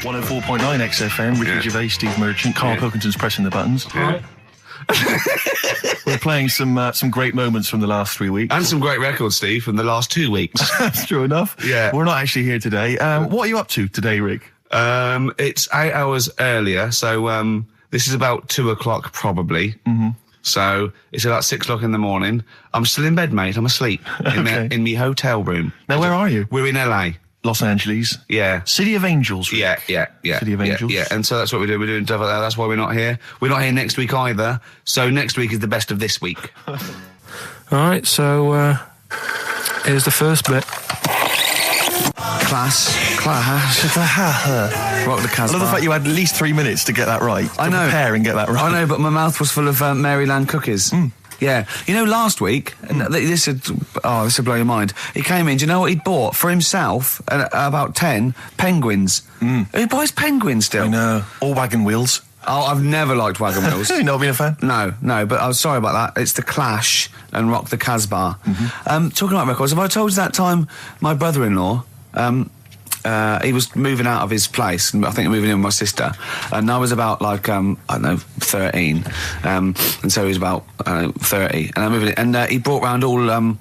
104.9 XFM, Ricky Gervais, Steve Merchant, Karl Pilkington's pressing the buttons. Yeah. We're playing some great moments from the last 3 weeks. And some great records, Steve, from the last 2 weeks. That's true enough. Yeah. We're not actually here today. What are you up to today, Rick? It's 8 hours earlier, so this is about 2 o'clock probably. Mm-hmm. So it's about 6 o'clock in the morning. I'm still in bed, mate. I'm asleep in my hotel room. Now, where are you? We're in LA. Los Angeles. Yeah. City of Angels. Rick. Yeah. City of Angels. Yeah, and so that's what we do. We're doing stuff like that. That's why we're not here. We're not here next week either. So next week is the best of this week. All right, so here's the first bit. Class. Rock the Casbah. I love the fact you had at least 3 minutes to get that right. I know. Prepare and get that right. I know, but my mouth was full of Maryland cookies. Yeah. You know, last week, this would blow your mind. He came in, do you know what he'd bought? For himself, about 10 penguins. Who buys penguins still? I know. All wagon wheels. Oh, I've never liked wagon wheels. You've not been a fan? No, but I was sorry about that. It's The Clash and Rock the Casbah. Talking about records, have I told you that time my brother-in-law, he was moving out of his place, I think moving in with my sister, and I was about, like, I don't know, 13, and so he was about, 30, and I moved in, and he brought round all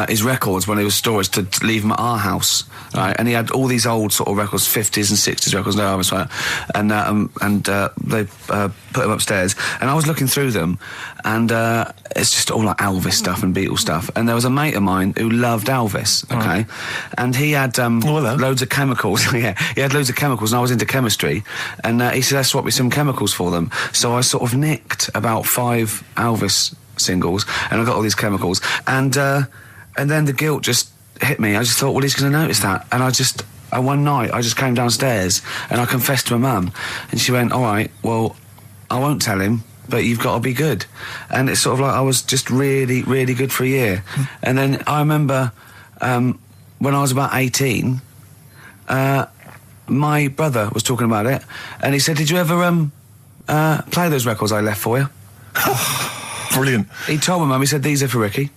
his records when he was storage to leave them at our house, right? And he had all these old sort of records, 50s and 60s records, no other, right? And they put them upstairs, and I was looking through them, and it's just all like Elvis stuff and Beatles stuff. And there was a mate of mine who loved Elvis, okay? And he had loads of chemicals. Yeah, he had loads of chemicals, and I was into chemistry, and he said, "Let's swap me some chemicals for them." So I sort of nicked about 5 Elvis singles, and I got all these chemicals, and then the guilt just hit me. I just thought, well, he's going to notice that. And one night, I just came downstairs and I confessed to my mum. And she went, all right, well, I won't tell him, but you've got to be good. And it's sort of like I was just really, really good for a year. And then I remember when I was about 18, my brother was talking about it. And he said, did you ever play those records I left for you? Brilliant. He told my mum, he said, these are for Ricky.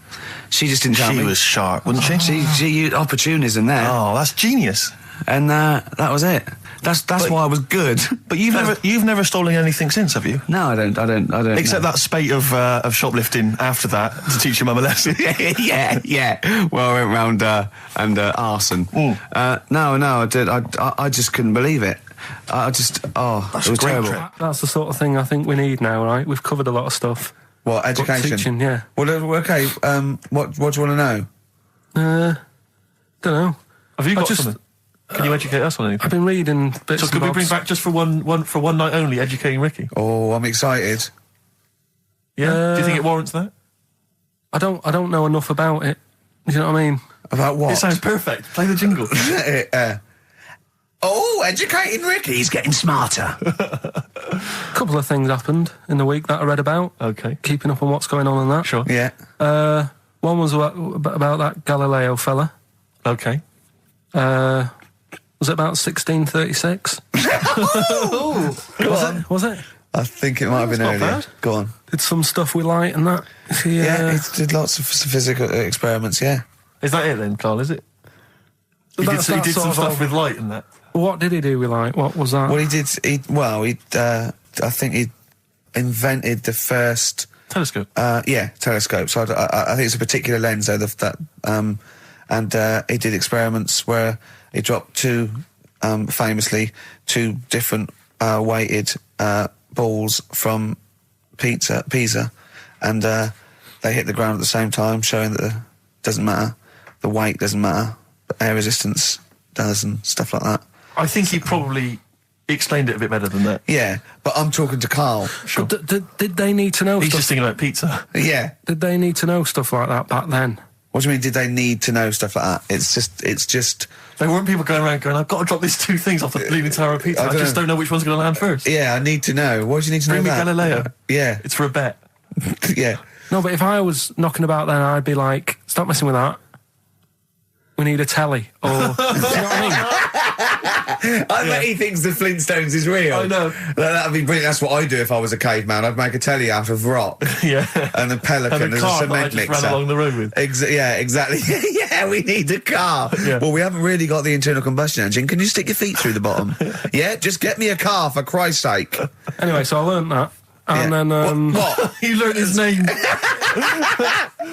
She just didn't tell me. She was sharp, wasn't she? She used opportunism there. Oh, that's genius. And that was it. That's why I was good. But you've never stolen anything since, have you? No, I don't. Except that spate of shoplifting after that to teach your mum a lesson. yeah. Well, I went round and arson. No, I did. I just couldn't believe it. That's it was a great terrible. trip. That's the sort of thing I think we need now, right? We've covered a lot of stuff. What, education? Teaching, yeah. Well, okay, what do you want to know? Don't know. Have you got something? Can you educate us on anything? I've been reading bits. So could we bring back just for one night only, educating Ricky? Oh, I'm excited. Yeah. Do you think it warrants that? I don't know enough about it. You know what I mean? About what? It sounds perfect. Play the jingle. Educating Ricky, he's getting smarter. A couple of things happened in the week that I read about. Okay. Keeping up on what's going on and that. Sure. Yeah. One was about that Galileo fella. Okay. Was it about 1636? Was it? I think it might have been not earlier. bad. Go on. Did some stuff with light and that. Yeah, he did lots of physical experiments, yeah. Is that it then, Carl, is it? He did some stuff with light and that. What did he do with light? What was that? Well, I think he invented the first... Telescope? Telescope. So I think it's a particular lens, though, and he did experiments where he dropped famously two different weighted balls from Pisa, and they hit the ground at the same time, showing that it doesn't matter, the weight doesn't matter, but air resistance does and stuff like that. I think he probably explained it a bit better than that. Yeah, but I'm talking to Carl. Sure. Did they need to know He's stuff? just thinking about pizza. Yeah. Did they need to know stuff like that back then? What do you mean, did they need to know stuff like that? It's just... There weren't people going around going, I've got to drop these two things off the bleeding tower of pizza. I just don't know which one's going to land first. Yeah, I need to know. What do you need to know about? Bring me Galileo. Yeah. It's for a bet. Yeah. No, but if I was knocking about then, I'd be like, stop messing with that. we need a telly, or do you know what I mean? I bet he thinks the Flintstones is real. I know. That'd be brilliant. That's what I'd do if I was a caveman. I'd make a telly out of rock. Yeah. And a pelican And a as car a that I cement just mixer. ran along the road with. Yeah, exactly. Yeah, we need a car. Yeah. Well, we haven't really got the internal combustion engine. Can you stick your feet through the bottom? Yeah, just get me a car, for Christ's sake. Anyway, so I learnt that. And then, What? You learned his name.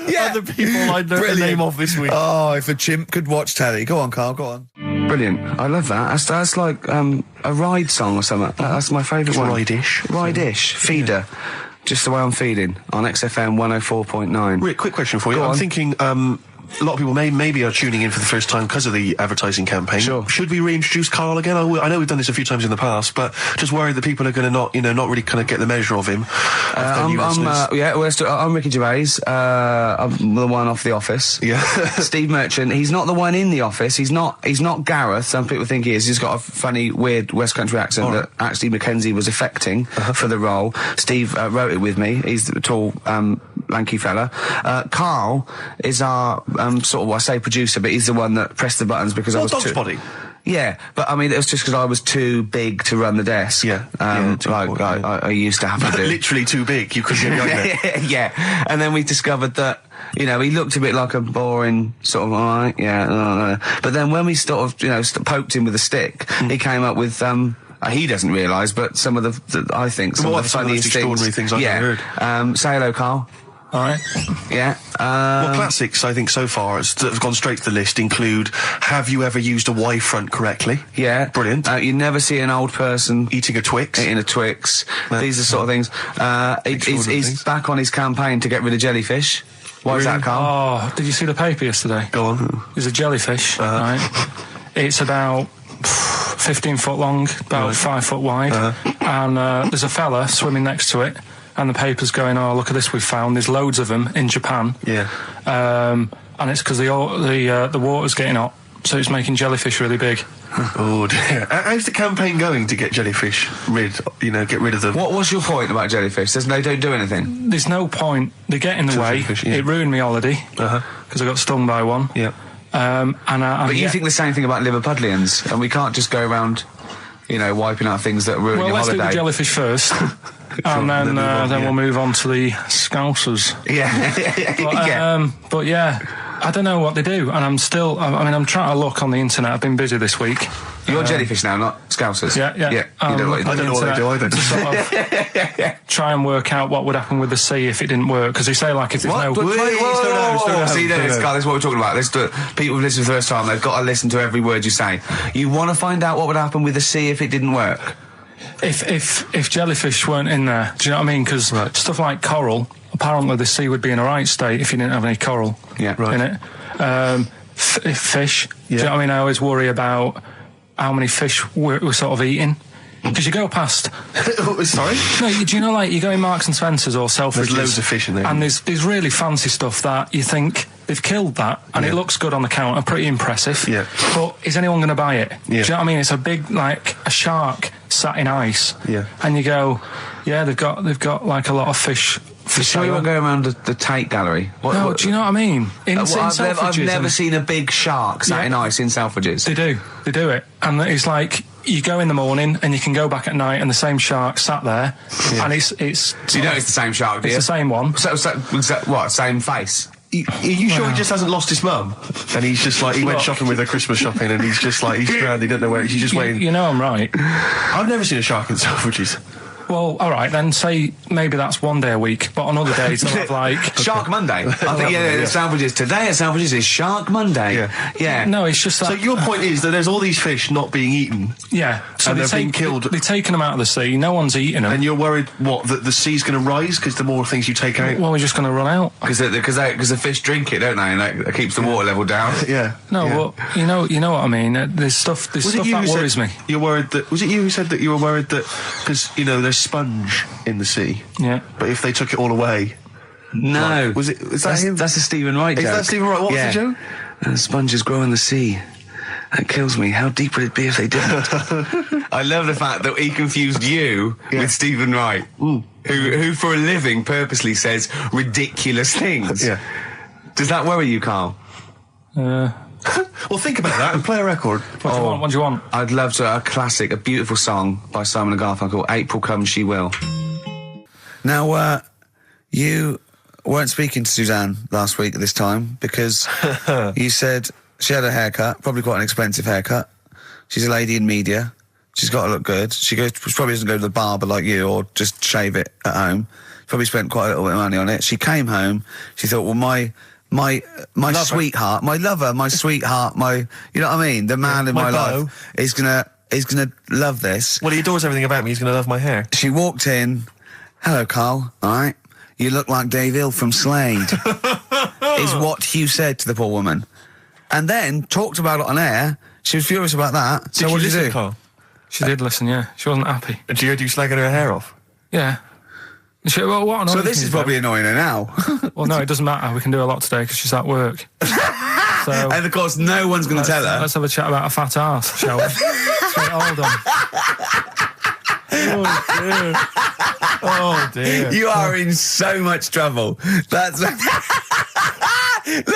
Yeah. Other people I learned the name of this week. Oh, if a chimp could watch telly. Go on, Carl, go on. Brilliant. I love that. That's like a ride song or something. That's my favourite one. Ride-ish. Ride-ish. Feeder. Just the way I'm feeding on XFM 104.9. Rick, quick question for you. Go I'm on. thinking a lot of people maybe are tuning in for the first time because of the advertising campaign. Sure. Should we reintroduce Karl again? I know we've done this a few times in the past, but just worried that people are going to not really kind of get the measure of him. I'm Ricky Gervais. I'm the one off The Office. Yeah. Steve Merchant. He's not the one in The Office. He's not Gareth. Some people think he is. He's got a funny, weird West Country accent that actually Mackenzie was affecting for the role. Steve wrote it with me. He's the tall, lanky fella. Karl is our sort of, I say producer, but he's the one that pressed the buttons because I was Dog's too... body. Yeah, but I mean, it was just because I was too big to run the desk. Yeah, too like important, I used to have to do. Literally too big. You couldn't get behind there. Yeah, and then we discovered that, you know, he looked a bit like a boring sort of, all right, yeah, but then when we sort of, you know, poked him with a stick, he came up with, he doesn't realise, but some of the I think, some of the funniest extraordinary things I've ever heard. Say hello, Karl. All right. Yeah. Well, classics, I think, so far, that have gone straight to the list include, have you ever used a Y front correctly? Yeah. Brilliant. You never see an old person Eating a Twix. eating a Twix. These are sort of things. He's back on his campaign to get rid of jellyfish. Why is that, Karl? Oh, did you see the paper yesterday? Go on. There's a jellyfish, right? It's about 15 foot long, about 5 foot wide, and there's a fella swimming next to it. And the paper's going, oh, look at this we've found. There's loads of them in Japan. Yeah. And it's because the water's getting hot, so it's making jellyfish really big. Oh dear. How's the campaign going to get jellyfish get rid of them? What's your point about jellyfish? They don't do anything. There's no point. They get in the way. Jellyfish, yeah. It ruined me holiday because I got stung by one. Yeah. But you think the same thing about Liverpudlians, and we can't just go around, wiping out things that ruin your let's holiday. do the jellyfish first. And then we'll move on to the Scousers. Yeah. But yeah, I don't know what they do, and I'm trying to look on the internet. I've been busy this week. You're jellyfish now, not Scousers. Yeah. You don't know what I don't know what they do either. To sort of try and work out what would happen with the sea if it didn't work, because they say like if there's What? no. Whoa. See, Carl, this is what we're talking about. People who've listened for the first time, they've got to listen to every word you say. You want to find out what would happen with the sea if it didn't work? If jellyfish weren't in there, do you know what I mean? Because stuff like coral, apparently the sea would be in a right state if you didn't have any coral in it. Fish, do you know what I mean? I always worry about how many fish we're sort of eating. Because you go past... Sorry? No, do you know, like, you go in Marks and Spencer's or Selfridges... There's loads of fish in there. And there's really fancy stuff that you think they've killed that, and it looks good on the counter, pretty impressive. Yeah. But is anyone going to buy it? Yeah. Do you know what I mean? It's a big, like, a shark sat in ice. Yeah. And you go, yeah, they've got like, a lot of fish... For sure you won't go around the Tate Gallery. Do you know what I mean? I've never seen a big shark sat in ice in Selfridges. They do it. And it's like, you go in the morning and you can go back at night and the same shark sat there. Yeah. And it's... So you know it's the same shark, do you? It's the same one. So what, same face? Are you sure he just hasn't lost his mum? And he's just like, he went shopping with her Christmas shopping and he's just like, he's stranded, he doesn't know where, he's just waiting. You know I'm right. I've never seen a shark in Selfridges. Well, all right, then say maybe that's one day a week, but on other days they'll have like... Shark Monday. I think, Selfridges. Today at Selfridges is Shark Monday. Yeah. No, it's just that... So your point is that there's all these fish not being eaten. Yeah. So and they're being killed. They're taking them out of the sea, no one's eating them. And you're worried, that the sea's going to rise because the more things you take out? Well, we're just going to run out. Because the fish drink it, don't they? And that keeps the water level down. Yeah. No, well, you know what I mean. There's stuff that worries me. You're worried that... Was it you who said that you were worried that... Because, there's sponge in the sea. Yeah. But if they took it all away... No. Is that him? That's a Stephen Wright joke. Is that Stephen Wright? What was the joke? Sponges grow in the sea. That kills me. How deep would it be if they didn't? I love the fact that he confused you with Stephen Wright, who for a living purposely says ridiculous things. Yeah. Does that worry you, Karl? Well, think about that and play a record. What do you want? I'd love to. A classic, a beautiful song by Simon and Garfunkel, April Comes She Will. Now, you weren't speaking to Suzanne last week at this time because you said she had a haircut, probably quite an expensive haircut. She's a lady in media. She's got to look good. She probably doesn't go to the barber like you or just shave it at home. She probably spent quite a little bit of money on it. She came home. She thought, well, my sweetheart, my lover, my sweetheart, you know what I mean? The man in my life is gonna love this. Well, he adores everything about me. He's gonna love my hair. She walked in. Hello, Carl. All right. You look like Dave Hill from Slade. Is what Hugh said to the poor woman. And then talked about it on air. She was furious about that. So what did you do? Carl? She did listen, yeah. She wasn't happy. And she heard you slagging her hair off? Yeah. What so this is probably annoying her now. Well, no, it doesn't matter. We can do a lot today because she's at work. So, and of course, no one's going to tell her. Let's have a chat about a fat arse, shall we? Hold on. Oh dear. You are in so much trouble. That's. Look,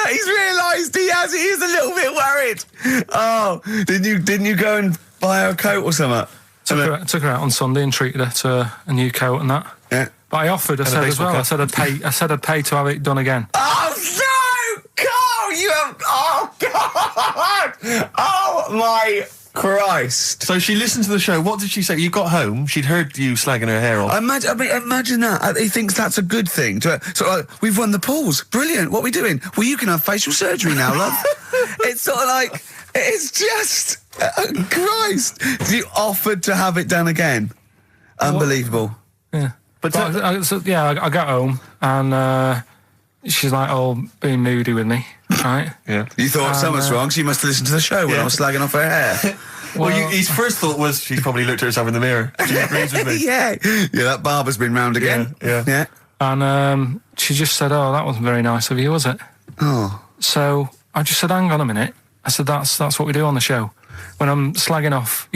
he's realised he is a little bit worried. Oh, didn't you go and buy her a coat or something? Took her out on Sunday and treated her to a new coat and that. Yeah. But I offered, I said as well, I said I'd pay to have it done again. Oh no! Carl, you have... Oh God! Oh my Christ! So she listened to the show. What did she say? You got home, she'd heard you slagging her hair off. Imagine that. He thinks that's a good thing. So like, we've won the polls. Brilliant. What are we doing? Well, you can have facial surgery now, love. It's sort of like... It's just... Christ! You offered to have it done again. Unbelievable. Yeah. But I got home and she's like all being moody with me, right? Yeah. You thought something's wrong, so you must have listened to the show when I was slagging off her hair. Well, his first thought was she's probably looked at herself in the mirror. She agrees with me. Yeah, that barber's been round again. Yeah. And she just said, "Oh, that wasn't very nice of you, was it?" Oh. So I just said, "Hang on a minute." I said, "That's what we do on the show. When I'm slagging off,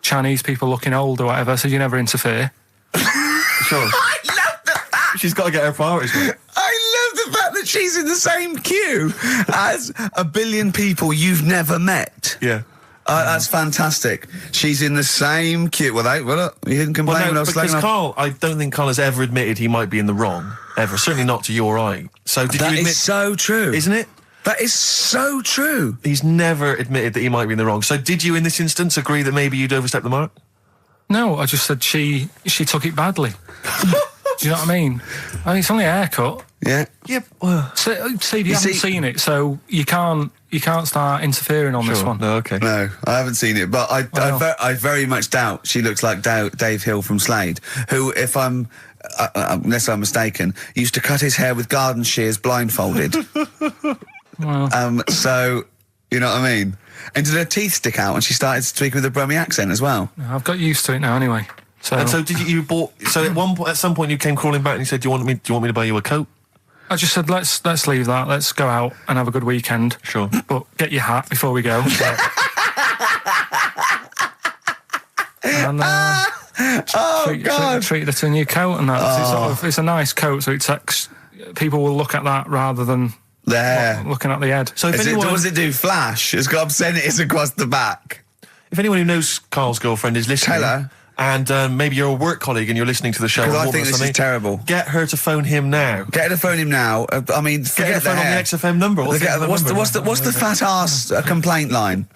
Chinese people looking old or whatever, I said, you never interfere." Sure. I love the fact. She's got to get her priorities right. I love the fact that she's in the same queue as a billion people you've never met. Yeah. That's fantastic. She's in the same queue. Well, look, you didn't complain when I was slagging off. Carl, I don't think Carl has ever admitted he might be in the wrong. Ever. Certainly not to you or I. So did you admit... That is so true. Isn't it? That is so true. He's never admitted that he might be in the wrong. So did you, in this instance, agree that maybe you'd overstepped the mark? No, I just said she took it badly. Do you know what I mean? It's only a haircut. Yeah. Yep. Steve, you haven't seen it, so you can't start interfering on this one. No, okay. No, I haven't seen it, but I very much doubt she looks like Dave Hill from Slade, who, if I'm... unless I'm mistaken, used to cut his hair with garden shears blindfolded. Well. So, you know what I mean? And did her teeth stick out and she started speaking with a Brummie accent as well? I've got used to it now anyway. So. And so did you bought... So at some point you came crawling back and you said, do you want me to buy you a coat? I just said, let's leave that. Let's go out and have a good weekend. Sure. But get your hat before we go. And treat her to a new coat and that. It's a nice coat, so people will look at that rather than looking at the head. So what does it do? Flash? It's got obscenities across the back. If anyone who knows Carl's girlfriend is listening, tell her. And maybe you're a work colleague and you're listening to the show. Because I think this is terrible. Get her to phone him now. Get her to phone him now. I mean, forget the phone on the XFM number. What's the fat ass complaint line?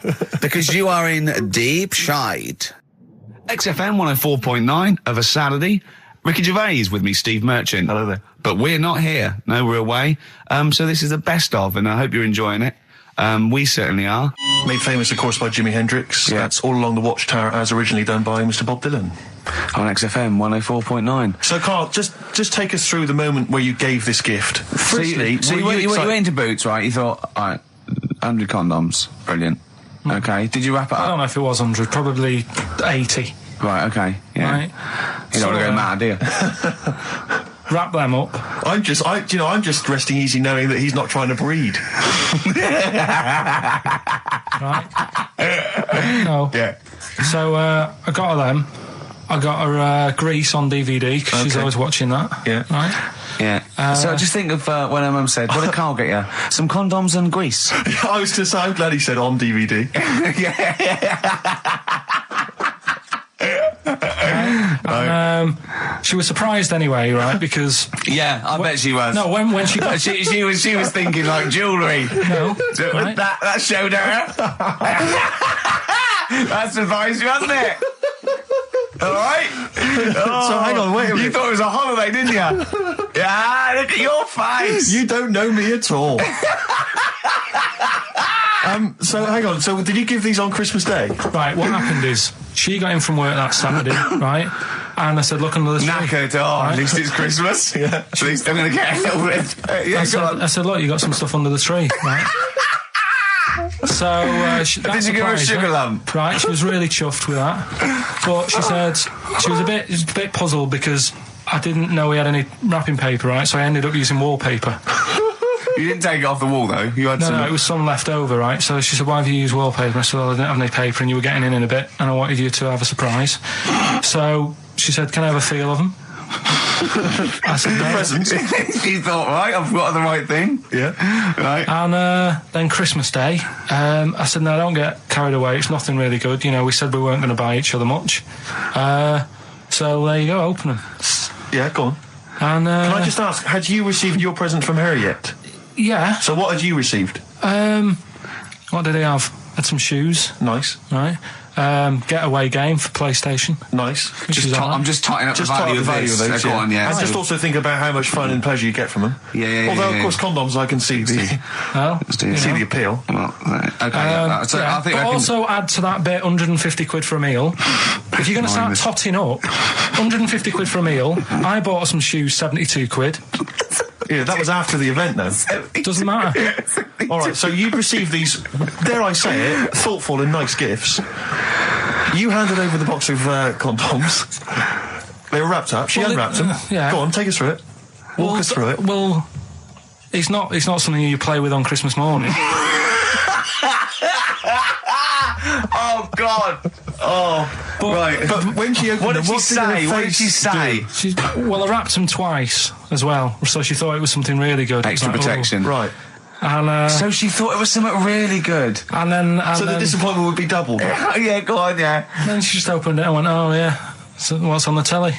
Because you are in deep shite. XFM 104.9 of a Saturday. Ricky Gervais with me, Steve Merchant. Hello there. But we're not here. No, we're away. So this is the best of, and I hope you're enjoying it. We certainly are. Made famous, of course, by Jimi Hendrix. Yeah. That's All Along the Watchtower, as originally done by Mr. Bob Dylan. On XFM 104.9. So, Carl, just take us through the moment where you gave this gift. Firstly, you went into Boots, right? You thought, all right, 100 condoms. Brilliant. Okay. Did you wrap it up? I don't know if it was 100, probably 80. Right, okay. Yeah. Right. You don't want to go mad, do you? Wrap them up. I'm just resting easy knowing that he's not trying to breed. Right. No. Yeah. So I got her them. I got her Grease on DVD because she's always watching that. Yeah. Right. Yeah. So just think of when her mum said, what did Carl get you? Some condoms and grease. I was going to say, I'm glad he said on DVD. She was surprised anyway, right? Because I bet she was. no, when she got she was thinking like jewellery. no, right? That showed her. That surprised you, hasn't it? All right. So hang on, wait a minute. You thought it was a holiday, didn't you? Yeah. Look at your face. You don't know me at all. So hang on. So did you give these on Christmas Day? Right. What happened is she got in from work that Saturday, right? And I said, look under the tree. Knackered. Right? At least it's Christmas. Yeah. At least I'm going to get a little bit. I said, look, you got some stuff under the tree, right? So did you give her a sugar lump? Right, she was really chuffed with that. But she said she was a bit puzzled because I didn't know we had any wrapping paper, right? So I ended up using wallpaper. You didn't take it off the wall though. You had No, it was some left over, right? So she said, why have you used wallpaper? I said, well, I didn't have any paper and you were getting in a bit and I wanted you to have a surprise. So she said, can I have a feel of them? I said, no. Presents. You thought, right, I've got the right thing. Yeah. Right. And then Christmas Day, I said, no, don't get carried away. It's nothing really good. You know, we said we weren't going to buy each other much. So there you go, open them. Yeah, go on. And Can I just ask, had you received your present from her yet? yeah. So what had you received? What did he have? Had some shoes, Nice. right? Getaway game for PlayStation. Nice. I'm just totting up the value of this. those, Go on, yeah. And just also think about how much fun and pleasure you get from them. Yeah. Although, of course, condoms, I can see the Well, do see the appeal. Well, right. Okay. So yeah. I think But also add to that bit 150 quid for a meal. If you're going to start totting up, 150 quid for a meal. I bought some shoes, 72 quid. Yeah, that was after the event, though. Doesn't matter. All right, so you received these, dare I say it, thoughtful and nice gifts. You handed over the box of condoms. They were wrapped up. She unwrapped them. yeah. Go on, take us through it. Walk us through it. Well, it's not something you play with on Christmas morning. Oh God! Oh, right. But when she opened What them, did she say? What did she say? Well, I wrapped them twice as well, so she thought it was something really good. Extra Like, protection. Right. And So she thought it was something really good. and then So the disappointment would be doubled. Yeah, go on, yeah. then she just opened it and went, oh yeah, so what's on the telly?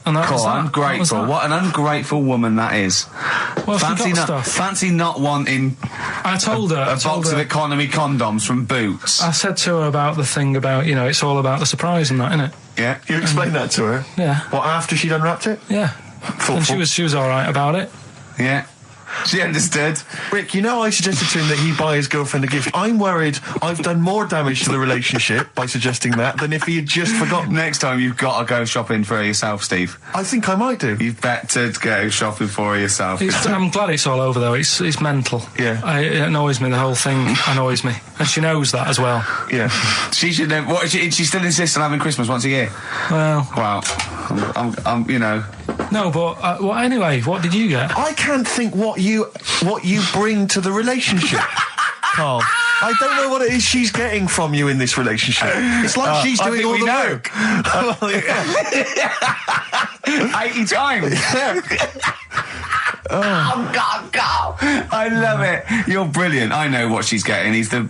And that was that. Ungrateful. That was What an ungrateful woman that is. that. Well, she got stuff. Fancy not wanting I told her. a box of economy condoms from Boots. I said to her about the thing about, it's all about the surprise and that, innit? Yeah. You explained that to her? Yeah. What, after she'd unwrapped it? Yeah. Thoughtful. And she was all right about it. Yeah. She understood. Rick, I suggested to him that he buy his girlfriend a gift. I'm worried I've done more damage to the relationship by suggesting that than if he had just forgotten. Next time you've got to go shopping for her yourself, Steve. I think I might do. You've better go shopping for her yourself. I'm glad it's all over though. It's mental. Yeah. It annoys me. The whole thing annoys me, and she knows that as well. Yeah. She should know. What, she still insists on having Christmas once a year. Well, Wow. I'm no, but well, anyway, what did you get? I can't think what you bring to the relationship, Carl. I don't know what it is she's getting from you in this relationship. It's like she's doing all the work. 80 times. Oh God, God! I love it. You're brilliant. I know what she's getting. He's the.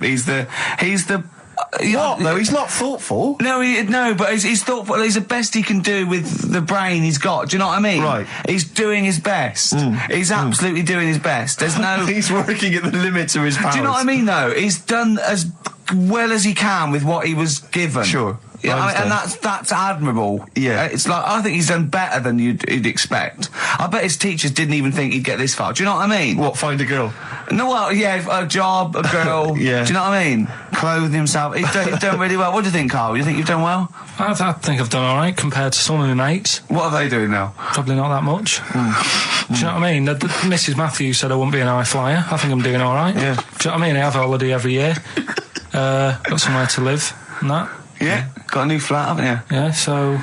What? No, he's not thoughtful. No, but he's thoughtful. He's the best he can do with the brain he's got. Do you know what I mean? Right. He's doing his best. He's absolutely doing his best. There's no. He's working at the limits of his powers. Do you know what I mean? Though he's done as well as he can with what he was given. Sure. Yeah, and that's admirable. Yeah. It's like, I think he's done better than you'd expect. I bet his teachers didn't even think he'd get this far. Do you know what I mean? What, find a girl? No, well, yeah, a job, a girl. Yeah. Do you know what I mean? Clothing himself. He's done really well. What do you think, Carl? You think you've done well? I think I've done all right compared to some of my mates. What are they doing now? Probably not that much. Do you know what I mean? Mrs. Matthews said I wouldn't be an high flyer. I think I'm doing all right. Yeah. Do you know what I mean? I have a holiday every year. Got somewhere to live and that. Yeah. Got a new flat, haven't you? Yeah, so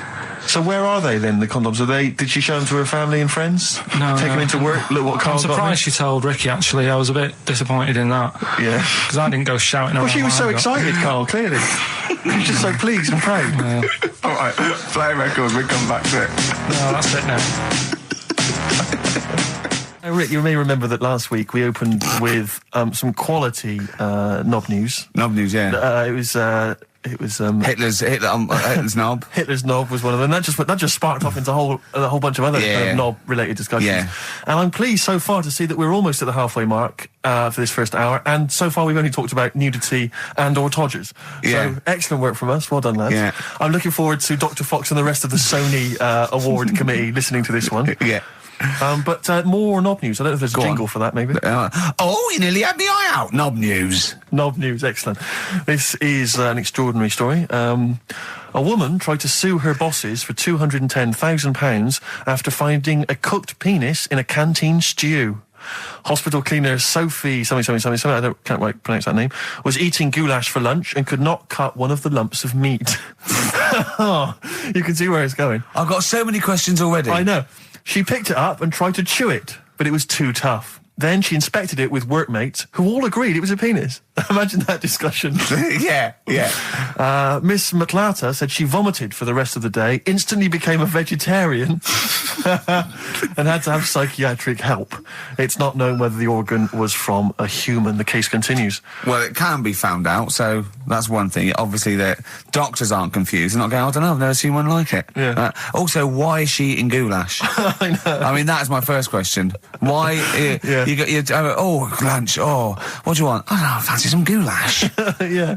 where are they then, the condoms? Did she show them to her family and friends? No. Take them into work? Look what I'm Carl's got. surprised she told Ricky, actually. I was a bit disappointed in that. Yeah. Because I didn't go shouting around. Well, she was so what I got. excited, Carl, clearly. She was just so pleased and proud. All right. Play records. We come back to it. No, that's it now. Rick, you may remember that last week we opened with some quality knob news. Knob news, yeah. It was Hitler's knob. Hitler's knob was one of them. That just sparked off into a whole bunch of other knob-related discussions. Yeah. And I'm pleased so far to see that we're almost at the halfway mark for this first hour. And so far we've only talked about nudity and/or todgers. Yeah. So excellent work from us. Well done, lads. Yeah. I'm looking forward to Dr. Fox and the rest of the Sony award committee listening to this one. Yeah. But more knob news. I don't know if there's a jingle for that, maybe. You nearly had me eye out. Knob news. Knob news, excellent. This is an extraordinary story. A woman tried to sue her bosses for £210,000 after finding a cooked penis in a canteen stew. Hospital cleaner Sophie something, I can't quite pronounce that name, was eating goulash for lunch and could not cut one of the lumps of meat. Oh, you can see where it's going. I've got so many questions already. I know. She picked it up and tried to chew it, but it was too tough. Then she inspected it with workmates, who all agreed it was a penis. Imagine that discussion. Yeah. Miss McLata said she vomited for the rest of the day, instantly became a vegetarian, and had to have psychiatric help. It's not known whether the organ was from a human. The case continues. Well, it can be found out, so that's one thing. Obviously, the doctors aren't confused. They're not going, I don't know, I've never seen one like it. Yeah. Also, why is she eating goulash? I know. I mean, that is my first question. Why? You got lunch. Oh, what do you want? I don't know, I fancy some goulash. Yeah.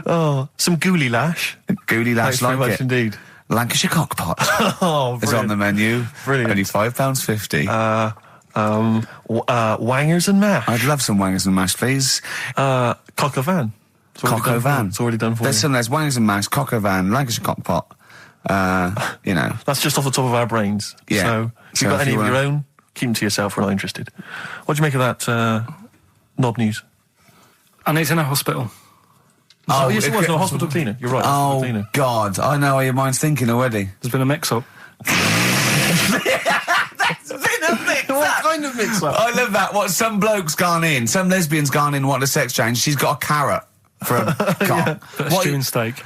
Oh, some gooly lash. Gooly lash, Thanks very like much it. indeed. Lancashire cockpot. Oh, is on the menu. Brilliant. Only £5.50. Wangers and mash. I'd love some wangers and mash, please. Cock o' van. Cock o' van. It's already done for There's wangers and mash, cock o' van, Lancashire cockpot. That's just off the top of our brains. Yeah. So if you've got any of your own, keep them to yourself. We're not interested. What do you make of that knob news? And it's in a hospital. Oh, yes, it was a hospital cleaner. You're right. Oh, cleaner. God. I know how your mind's thinking already. There's been a mix-up. What kind of mix-up? I love that. What, some bloke's gone in, some lesbian's gone in, wanting a sex change. She's got a carrot for a cock. Bit of stewing steak.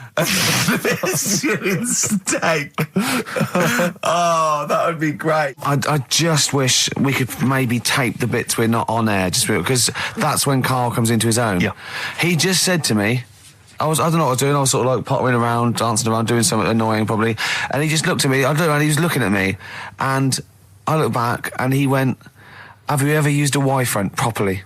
Stewing steak. Oh, that would be great. I just wish we could maybe tape the bits we're not on air, just because that's when Karl comes into his own. Yeah. He just said to me, I don't know what I was doing, I was sort of like pottering around, dancing around, doing something annoying probably, and he just looked at me, I don't know, and he was looking at me, and I looked back, and he went, have you ever used a Y-front properly?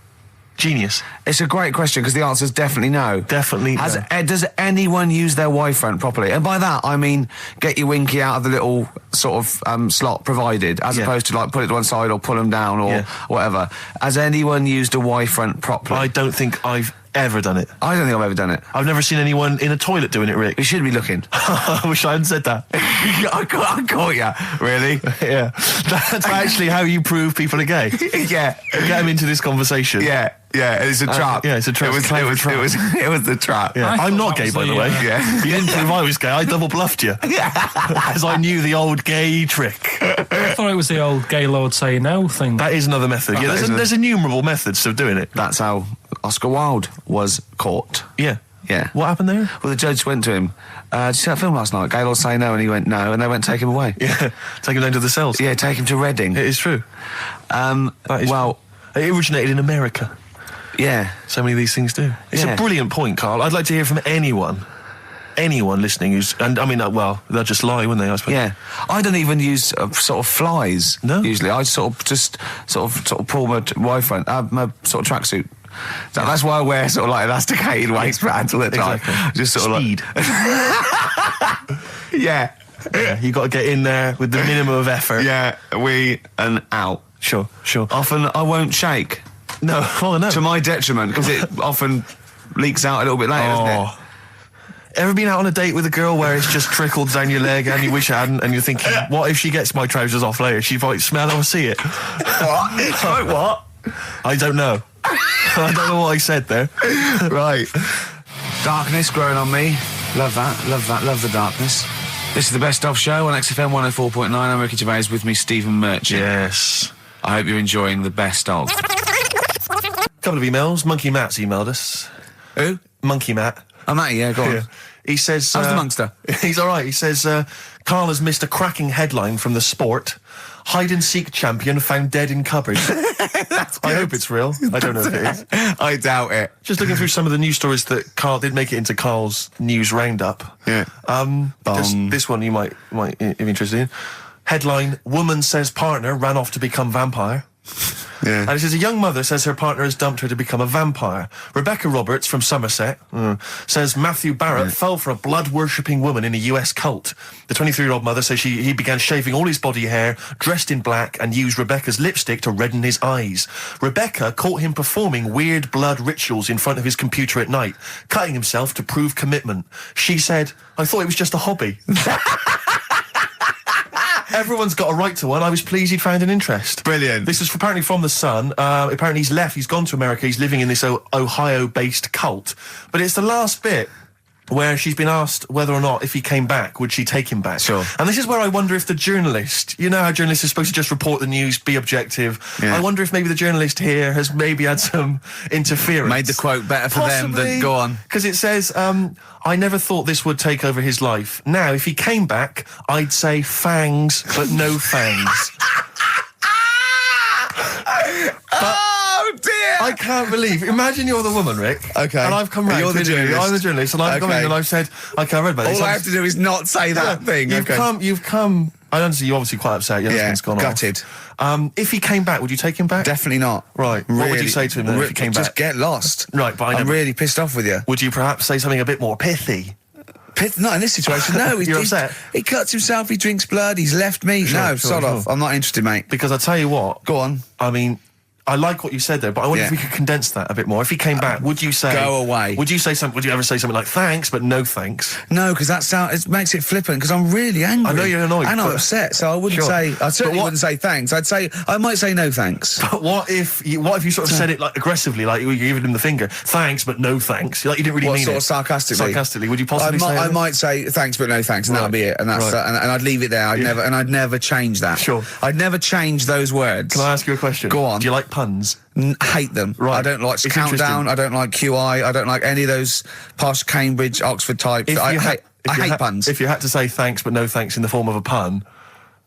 Genius. It's a great question, because the answer is definitely no. Definitely no. Does anyone use their Y-front properly? And by that, I mean, get your winky out of the little sort of slot provided, as opposed to like put it to one side or pull them down or whatever. Has anyone used a Y-front properly? I don't think I've ever done it. I don't think I've ever done it. I've never seen anyone in a toilet doing it, Rick. We should be looking. I wish I hadn't said that. I caught you. Really? Yeah. That's actually how you prove people are gay. Yeah. Get them into this conversation. Yeah. Yeah, it's a trap. Yeah, it's a trap. It was the trap. Yeah. I'm not gay, by the way. Yeah. You didn't prove I was gay. I double bluffed you. Yeah. As I knew the old gay trick. I thought it was the old gay lord say no thing. That is another method. Yeah, there's innumerable methods of doing it. That's how Oscar Wilde was caught. Yeah. Yeah. What happened there? Well, the judge went to him, did you see that film last night? Gaylord Say No, and he went no, and they went take him away. Yeah. Take him down to the cells. Yeah, take him to Reading. It is true. It originated in America. Yeah. So many of these things do. It's a brilliant point, Karl. I'd like to hear from anyone listening who's, and I mean, they'll just lie, wouldn't they, I suppose? Yeah. I don't even use sort of flies. No. Usually. I sort of pull my Y-front, my sort of tracksuit. So that's why I wear sort of like elasticated waistbands all the time. Exactly. Just sort Speed. of like... Yeah. You got to get in there with the minimum of effort. Yeah, and out. Sure. Often I won't shake. No, no. To my detriment, because it often leaks out a little bit later, doesn't it? Ever been out on a date with a girl where it's just trickled down your leg and you wish you hadn't, and you're thinking, what if she gets my trousers off later? She might smell or see it. What? What? I don't know. I don't know what I said there. Right. Darkness growing on me. Love that. Love the darkness. This is the Best Of Show on XFM 104.9. I'm Ricky Gervais, with me Stephen Merchant. Yes. I hope you're enjoying the Best Of. Couple of emails. Monkey Matt's emailed us. Who? Monkey Matt. Oh, Matty, yeah, go on. Yeah. He says... How's the Munster? He's all right. He says, Karl has missed a cracking headline from The Sport. Hide-and-seek champion found dead in cupboard. I hope it's real. I don't know if it is. I doubt it. Just looking through some of the news stories that Karl did make it into Karl's news roundup. Yeah. This one you might be interested in. Headline, woman says partner ran off to become vampire. Yeah. And it says a young mother says her partner has dumped her to become a vampire. Rebecca Roberts from Somerset says Matthew Barrett fell for a blood-worshipping woman in a US cult. The 23-year-old mother says he began shaving all his body hair, dressed in black, and used Rebecca's lipstick to redden his eyes. Rebecca caught him performing weird blood rituals in front of his computer at night, cutting himself to prove commitment. She said, I thought it was just a hobby. Everyone's got a right to one. I was pleased he'd found an interest. Brilliant. This is apparently from The Sun. Apparently he's left. He's gone to America. He's living in this Ohio-based cult. But it's the last bit where she's been asked whether or not, if he came back, would she take him back? Sure. And this is where I wonder if the journalist, you know how journalists are supposed to just report the news, be objective. Yeah. I wonder if maybe the journalist here has maybe had some interference. Made the quote better for them than... Go on. Because it says, I never thought this would take over his life. Now, if he came back, I'd say fangs, but no fangs. Oh, dear! I can't believe. Imagine you're the woman, Rick. Okay. And I've come round. You're the journalist. I'm the journalist, and I've come in and I've said, okay, I read about this. All I have to do is not say that thing. You've come. I understand you're obviously quite upset. Your husband's gone gutted. off. If he came back, would you take him back? Definitely not. Right. Really, what would you say to him then if he came just back? get lost. Right, but I'm really pissed off with you. Would you perhaps say something a bit more pithy? Not in this situation, no. You're upset? He cuts himself, he drinks blood, he's left me. Sod off. I'm not interested, mate. Because I tell you what. Go on. I mean, I like what you said there, but I wonder if we could condense that a bit more. If he came back, would you say... Go away. Would you say something... Would you ever say something like, thanks, but no thanks? No, because it makes it flippant, because I'm really angry. I know you're annoyed. And I'm upset, so I wouldn't say... I certainly wouldn't say thanks. I might say no thanks. But what if you sort of said it like aggressively, like you were giving him the finger? Thanks, but no thanks. Like you didn't really mean sort it. of sarcastically? Sarcastically. Would you possibly say I might say thanks, but no thanks, and that'll be it. And that's and I'd leave it there. I'd never change that. Sure. I'd never change those words. Can I ask you a question? Go on. Do you like puns? Hate them. Right. I don't like Countdown. I don't like QI. I don't like any of those posh Cambridge, Oxford types. I hate puns. If you had to say thanks but no thanks in the form of a pun,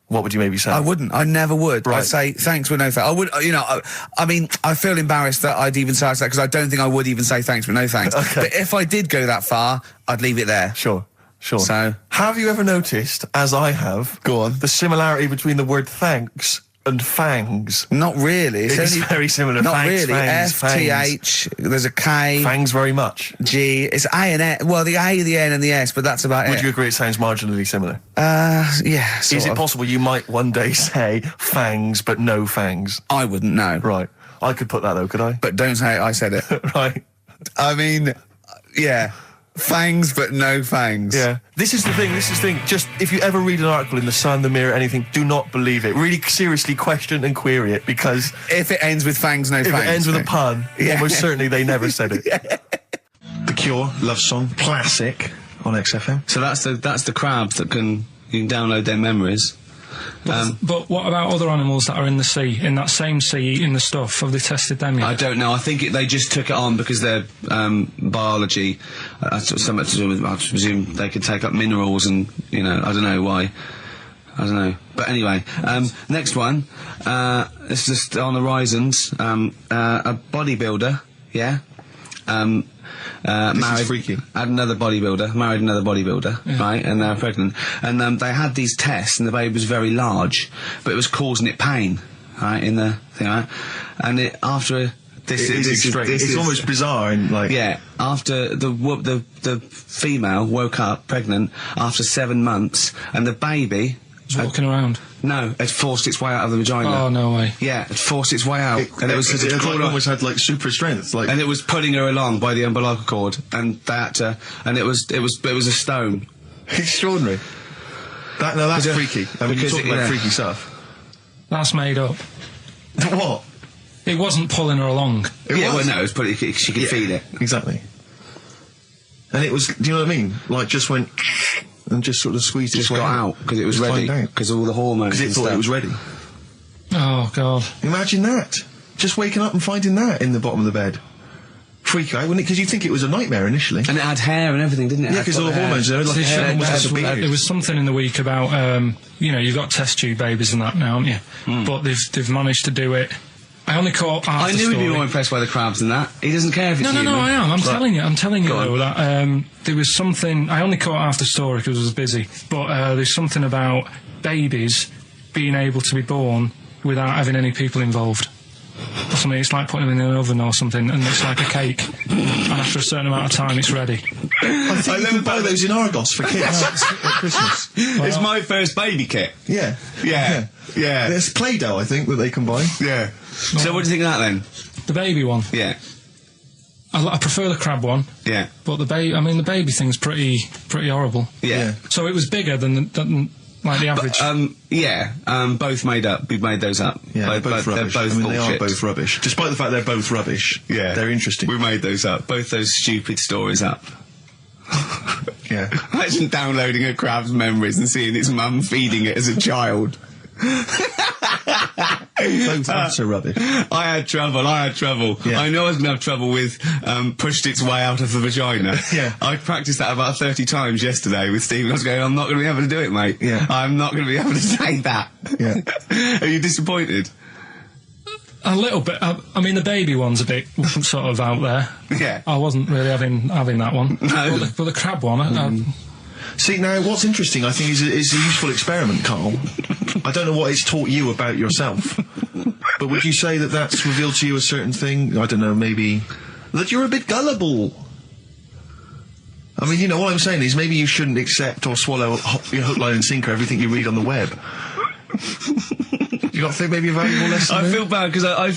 what would you maybe say? I wouldn't. I never would. Right. I'd say thanks but no thanks. I would. I mean, I feel embarrassed that I'd even say that because I don't think I would even say thanks but no thanks. Okay. But if I did go that far, I'd leave it there. Sure. So, have you ever noticed, as I have, the similarity between the word thanks and fangs? Not really. It's very similar. Not fangs, really. Fangs, FTH. There's a K. Fangs very much. G. It's A and S. Well, the A, the N, and the S, but that's about it. Would you agree it sounds marginally similar? Yeah. Is it possible you might one day say fangs but no fangs? I wouldn't know. Right. I could put that though, could I? But don't say I said it. Right. I mean, yeah. Fangs, but no fangs. Yeah. This is the thing. Just, if you ever read an article in The Sun, The Mirror, anything, do not believe it. Really seriously question and query it, because... If it ends with fangs, no fangs. If it ends with a pun, almost certainly they never said it. The Cure, Love Song, classic on XFM. So that's the crabs that you can download their memories. But what about other animals that are in the sea, in that same sea, eating the stuff? Have they tested them yet? I don't know. I think they just took it on because their biology, something to do with, I presume they could take up minerals and, I don't know why. I don't know. But anyway, next one, it's just on the horizons, a bodybuilder, married, freaky. married another bodybuilder, right, and they're pregnant. And they had these tests, and the baby was very large, but it was causing it pain, right, in the thing, right? And it's almost bizarre, and after the female woke up pregnant after 7 months, and the baby was walking around. No, it forced its way out of the vagina. Oh, no way. Yeah, it forced its way out. It almost had super strength. And it was pulling her along by the umbilical cord, and they had to, and it was a stone. Extraordinary. That's freaky. I mean, you're talking about freaky stuff. That's made up. What? It wasn't pulling her along. It was she could feed it. Exactly. And it was, do you know what I mean? Like, just went... and just sort of squeezed its way got out because it was ready, because all the hormones. Because it thought it was ready. Oh God! Imagine that. Just waking up and finding that in the bottom of the bed. freak you out, wouldn't it? Because you think it was a nightmare initially. And it had hair and everything, didn't it? Yeah, because all the hormones, there There was something in the week about, you've got test tube babies and that now, haven't you? But they've managed to do it. I only caught half I knew he'd be more impressed by the crabs than that. He doesn't care if it's human. No, I am. I'm telling you though, that there was something. I only caught half the story because I was busy. But there's something about babies being able to be born without having any people involved. Or something. It's like putting them in an oven or something, and it's like a cake. And after a certain amount of time, it's ready. I think you can buy those in Argos for kids at Christmas. It's my first baby kit. Yeah. There's Play-Doh, I think, that they can buy. Yeah. So what do you think of that then? The baby one. Yeah. I prefer the crab one. Yeah. But the baby thing's pretty horrible. Yeah. So it was bigger than like the average. Both made up. We've made those up. Yeah, they're both rubbish. They're both they are both rubbish. Despite the fact they're both rubbish. Yeah. They're interesting. We made those up. Both those stupid stories up. Yeah. Imagine downloading a crab's memories and seeing its mum feeding it as a child. Both utter rubbish. I had trouble. Yeah. I know I was going to have trouble with pushed its way out of the vagina. Yeah. I practiced that about 30 times yesterday with Stephen. I was going, I'm not going to be able to do it, mate. Yeah. I'm not going to be able to say that. Yeah. Are you disappointed? A little bit. The baby one's a bit sort of out there. Yeah. I wasn't really having that one. No. But the crab one, See, now, what's interesting, I think, is a useful experiment, Carl. I don't know what it's taught you about yourself, but would you say that that's revealed to you a certain thing? I don't know, maybe that you're a bit gullible. I mean, what I'm saying is maybe you shouldn't accept or swallow hook, line and sinker everything you read on the web. You got to think maybe a valuable lesson? I feel bad because I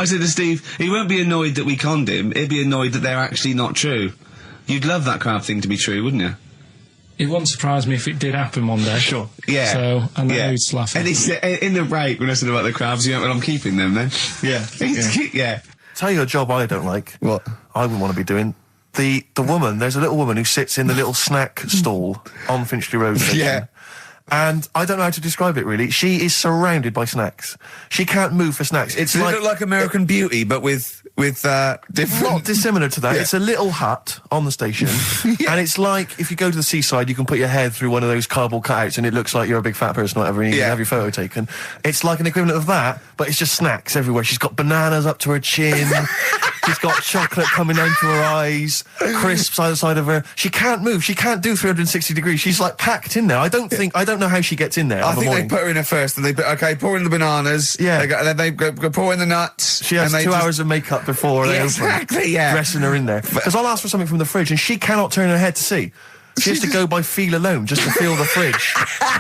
said to Steve, he won't be annoyed that we conned him, he'd be annoyed that they're actually not true. You'd love that crab thing to be true, wouldn't you? It wouldn't surprise me if it did happen one day. Sure. Yeah. So, and then he'd laugh. And it's in the break when I said about the crabs, well, I'm keeping them then. Yeah. Yeah. Tell you a job I don't like. What? I wouldn't want to be doing. The woman, there's a little woman who sits in the little snack stall on Finchley Road station. Yeah. And I don't know how to describe it really. She is surrounded by snacks. She can't move for snacks. It's Does like, it look like American Beauty, but with different... not dissimilar to that. Yeah. It's a little hut on the station. And it's like, if you go to the seaside, you can put your head through one of those cardboard cutouts and it looks like you're a big fat person or whatever, and you can have your photo taken. It's like an equivalent of that, but it's just snacks everywhere. She's got bananas up to her chin. She's got chocolate coming down to her eyes, crisps either side of her. She can't move. She can't do 360 degrees. She's like packed in there. I don't know how she gets in there. I think they put her in there first, and they pour in the bananas. Yeah. Then they go pour in the nuts. She has 2 hours of makeup before they open, dressing her in there. Because I'll ask for something from the fridge, and she cannot turn her head to see. She has to go by feel alone, just to feel the fridge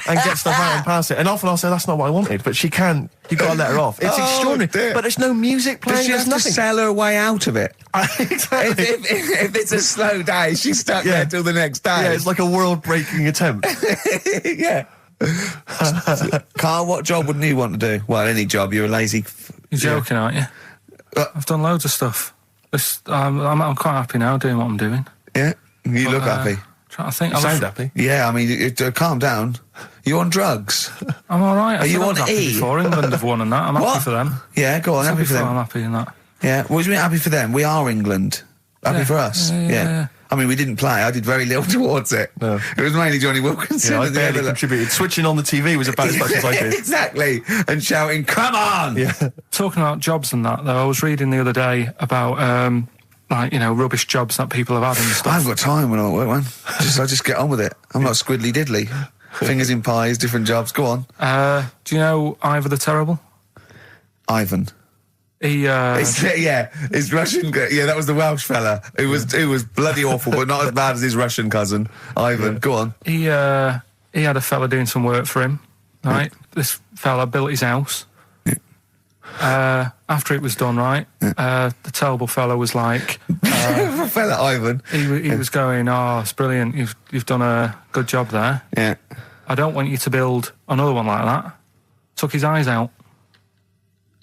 and get stuff out and pass it. And often I'll say, that's not what I wanted, but she can't. You've got to let her off. It's extraordinary. Dear. But there's no music playing. Does she have to sell her way out of it? Exactly. If it's a slow day, she's stuck there till the next day. Yeah, it's like a world-breaking attempt. Yeah. Carl, what job wouldn't you want to do? Well, any job. You're a lazy... You're joking, aren't you? I've done loads of stuff. I'm quite happy now doing what I'm doing. Yeah? You look happy. I think You sound happy. Yeah, I mean, calm down. You on drugs? I'm all right. Are you on happy E? before England have won and that. I'm happy for them. Yeah, go on, happy for them. I'm happy in that. Yeah, what do you mean happy for them? We are England. Happy for us. Yeah. I mean, we didn't play. I did very little towards it. No. It was mainly Johnny Wilkinson. Yeah, I barely contributed. Switching on the TV was about as much as I did. Exactly. And shouting, come on! Yeah. Talking about jobs and that, though, I was reading the other day about... rubbish jobs that people have had and stuff. I haven't got time when I'm at work, man. I just get on with it. I'm not squiddly diddly. Fingers in pies, different jobs. Go on. Do you know Ivor the Terrible? Ivan. He, his Russian... Yeah, that was the Welsh fella. It was bloody awful, but not as bad as his Russian cousin, Ivan. Yeah. Go on. He had a fella doing some work for him, right? This fella built his house. After it was done, right, the terrible fella was like... fella Ivan. He was going, it's brilliant, you've done a good job there. Yeah. I don't want you to build another one like that. Took his eyes out.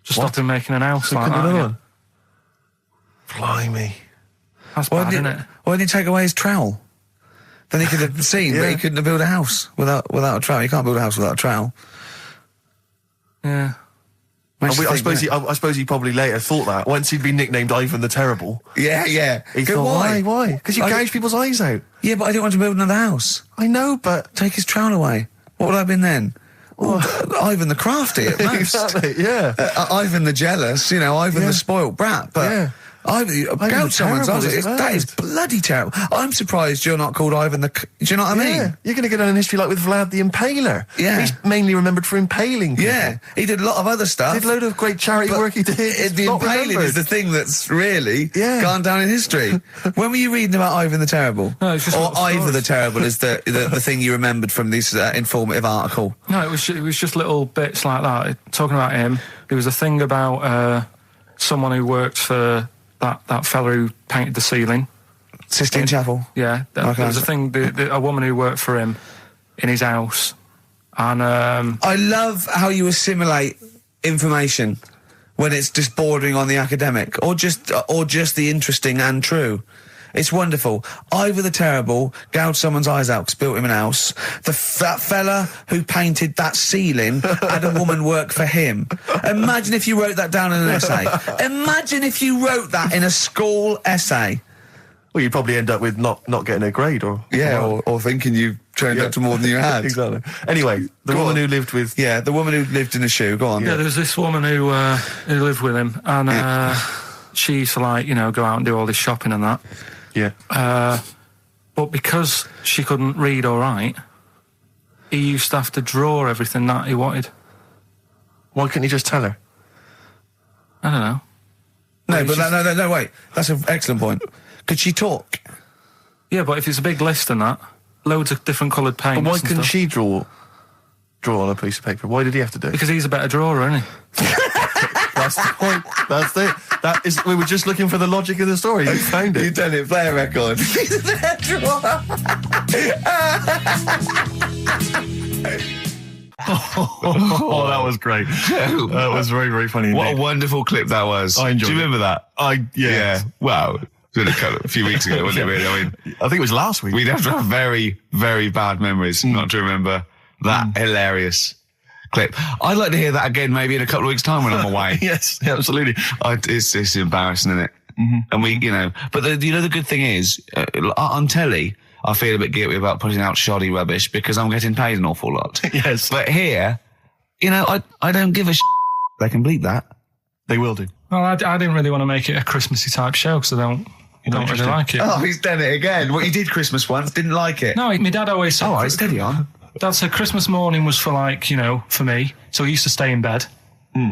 Just stopped him making an house like that. Another one? Blimey. That's bad, isn't it? Why didn't he take away his trowel? Then he could have seen, but he couldn't have built a house without a trowel. You can't build a house without a trowel. Yeah. I suppose he probably later thought that once he'd been nicknamed Ivan the Terrible. Yeah. He thought, why? Because you gouge people's eyes out. Yeah, but I didn't want to build another house. I know, but take his trowel away. What would I have been then? Ivan the Crafty at most. Exactly. Yeah. Ivan the Jealous. Ivan the spoilt brat. But yeah. Gouge someone's eyes. That is bloody terrible. I'm surprised you're not called Ivan the... Do you know what I mean? You're going to get on in history like with Vlad the Impaler. Yeah. He's mainly remembered for impaling people. Yeah. He did a lot of other stuff. Did a load of great charity work he did. The impaling is the thing that's really gone down in history. When were you reading about Ivan the Terrible? No, it's just... Or Ivan the Terrible is the thing you remembered from this informative article? No, it was just little bits like that. Talking about him, there was a thing about someone who worked for... That fella who painted the ceiling. Sistine Chapel? Yeah. There was a thing, a woman who worked for him in his house. And I love how you assimilate information when it's just bordering on the academic or just the interesting and true. It's wonderful. Ivan the Terrible gouged someone's eyes out because built him an house. That fella who painted that ceiling had a woman work for him. Imagine if you wrote that down in an essay. Imagine if you wrote that in a school essay. Well, you'd probably end up with not getting a grade or thinking you trained up to more than you had. Exactly. Anyway, the woman who lived with... Yeah, the woman who lived in a shoe. Go on. Yeah, there was this woman who lived with him and she used to go out and do all this shopping and that. Yeah. But because she couldn't read or write, he used to have to draw everything that he wanted. Why couldn't he just tell her? I don't know. No, wait. That's an excellent point. Could she talk? Yeah, but if it's a big list and that, loads of different coloured paints. But why couldn't she draw on a piece of paper? Why did he have to do it? Because he's a better drawer, isn't he? That's the point. That's it. We were just looking for the logic of the story. You found it. You've done it. Play a record. He's a better drawer. Oh, that was great. That was very, very funny. What a wonderful clip that was. I enjoyed it. Do you remember that? Yeah. Wow. It was a few weeks ago, wasn't it, really? I think it was last week. We'd have to have very, very bad memories not to remember that hilarious clip. I'd like to hear that again maybe in a couple of weeks' time when I'm away. Yes, absolutely. It's embarrassing, isn't it? Mm-hmm. And but the good thing is, on telly, I feel a bit guilty about putting out shoddy rubbish because I'm getting paid an awful lot. Yes. But here, I don't give a They can bleep that. They will do. Well, I didn't really want to make it a Christmassy type show because I don't really like it. Oh, he's done it again. What, you did Christmas once, didn't like it? No, my dad always said... Oh, right, steady on. Dad said Christmas morning was for for me. So he used to stay in bed.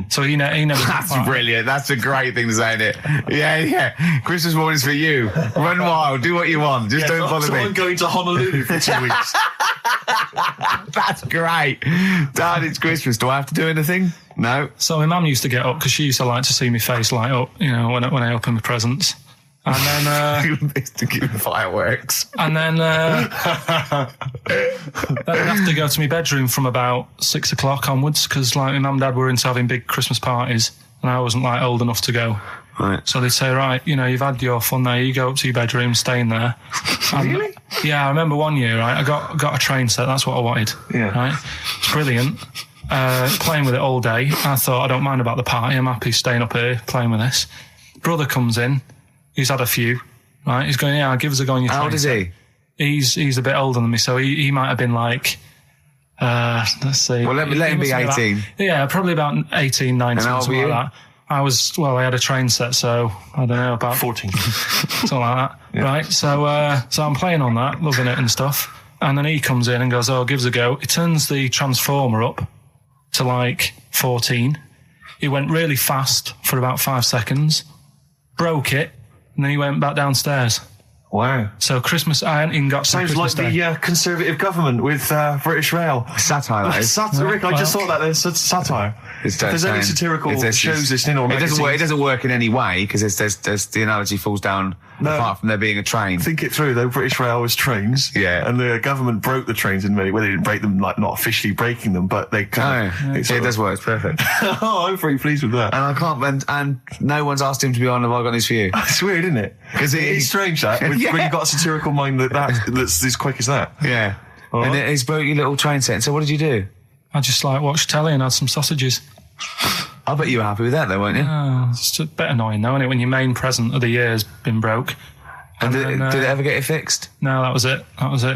So he never... That's brilliant. That's a great thing to say, isn't it? Yeah. Christmas morning's for you. Run wild. Do what you want. Just don't bother me. I'm going to Honolulu for 2 weeks. That's great. Dad, it's Christmas. Do I have to do anything? No. So my mum used to get up because she used to like to see my face light up, when I open my presents. And then... to give fireworks. And then I'd have to go to my bedroom from about 6 o'clock onwards because my mum and dad were into having big Christmas parties and I wasn't old enough to go. Right. So they'd say, right, you've had your fun there, you go up to your bedroom, stay in there. Really? Yeah, I remember one year, right, I got a train set, that's what I wanted. Yeah. Right? It's brilliant. Playing with it all day. I thought, I don't mind about the party, I'm happy staying up here playing with this. Brother comes in, he's had a few, right? He's going, give us a go on your train. How old is he? He's a bit older than me, so he might have been let's see. Well, let him be 18. Probably about 18, 19, something like that. I had a train set, so I don't know, about 14. Something like that. Yeah. Right, so I'm playing on that, loving it and stuff. And then he comes in and goes, give us a go. He turns the transformer up to 14. He went really fast for about 5 seconds, broke it, and then he went back downstairs. Wow. So Christmas, I hadn't even got... Sounds Christmas like Day. the Conservative government with British Rail. Satire, that is. Satire, Rick, I just thought that there's satire. If there's any satirical shows listening or magazines... It doesn't work in any way, because there's the analogy falls down apart from there being a train. Think it through, though. British Rail was trains. Yeah. And the government broke the trains in many... Well, they didn't break them, not officially breaking them, but they kind of... It does work. It's perfect. Oh, I'm very pleased with that. And I can't... And no one's asked him to be on Have I Got News For You. It's weird, isn't it? Because it's strange, that. When you've got a satirical mind that's as quick as that. Yeah. And he's broke your little train set. So what did you do? I just watched telly and had some sausages. I bet you were happy with that, though, weren't you? It's just a bit annoying, though, isn't it, when your main present of the year's been broke. And did it ever get it fixed? No, that was it.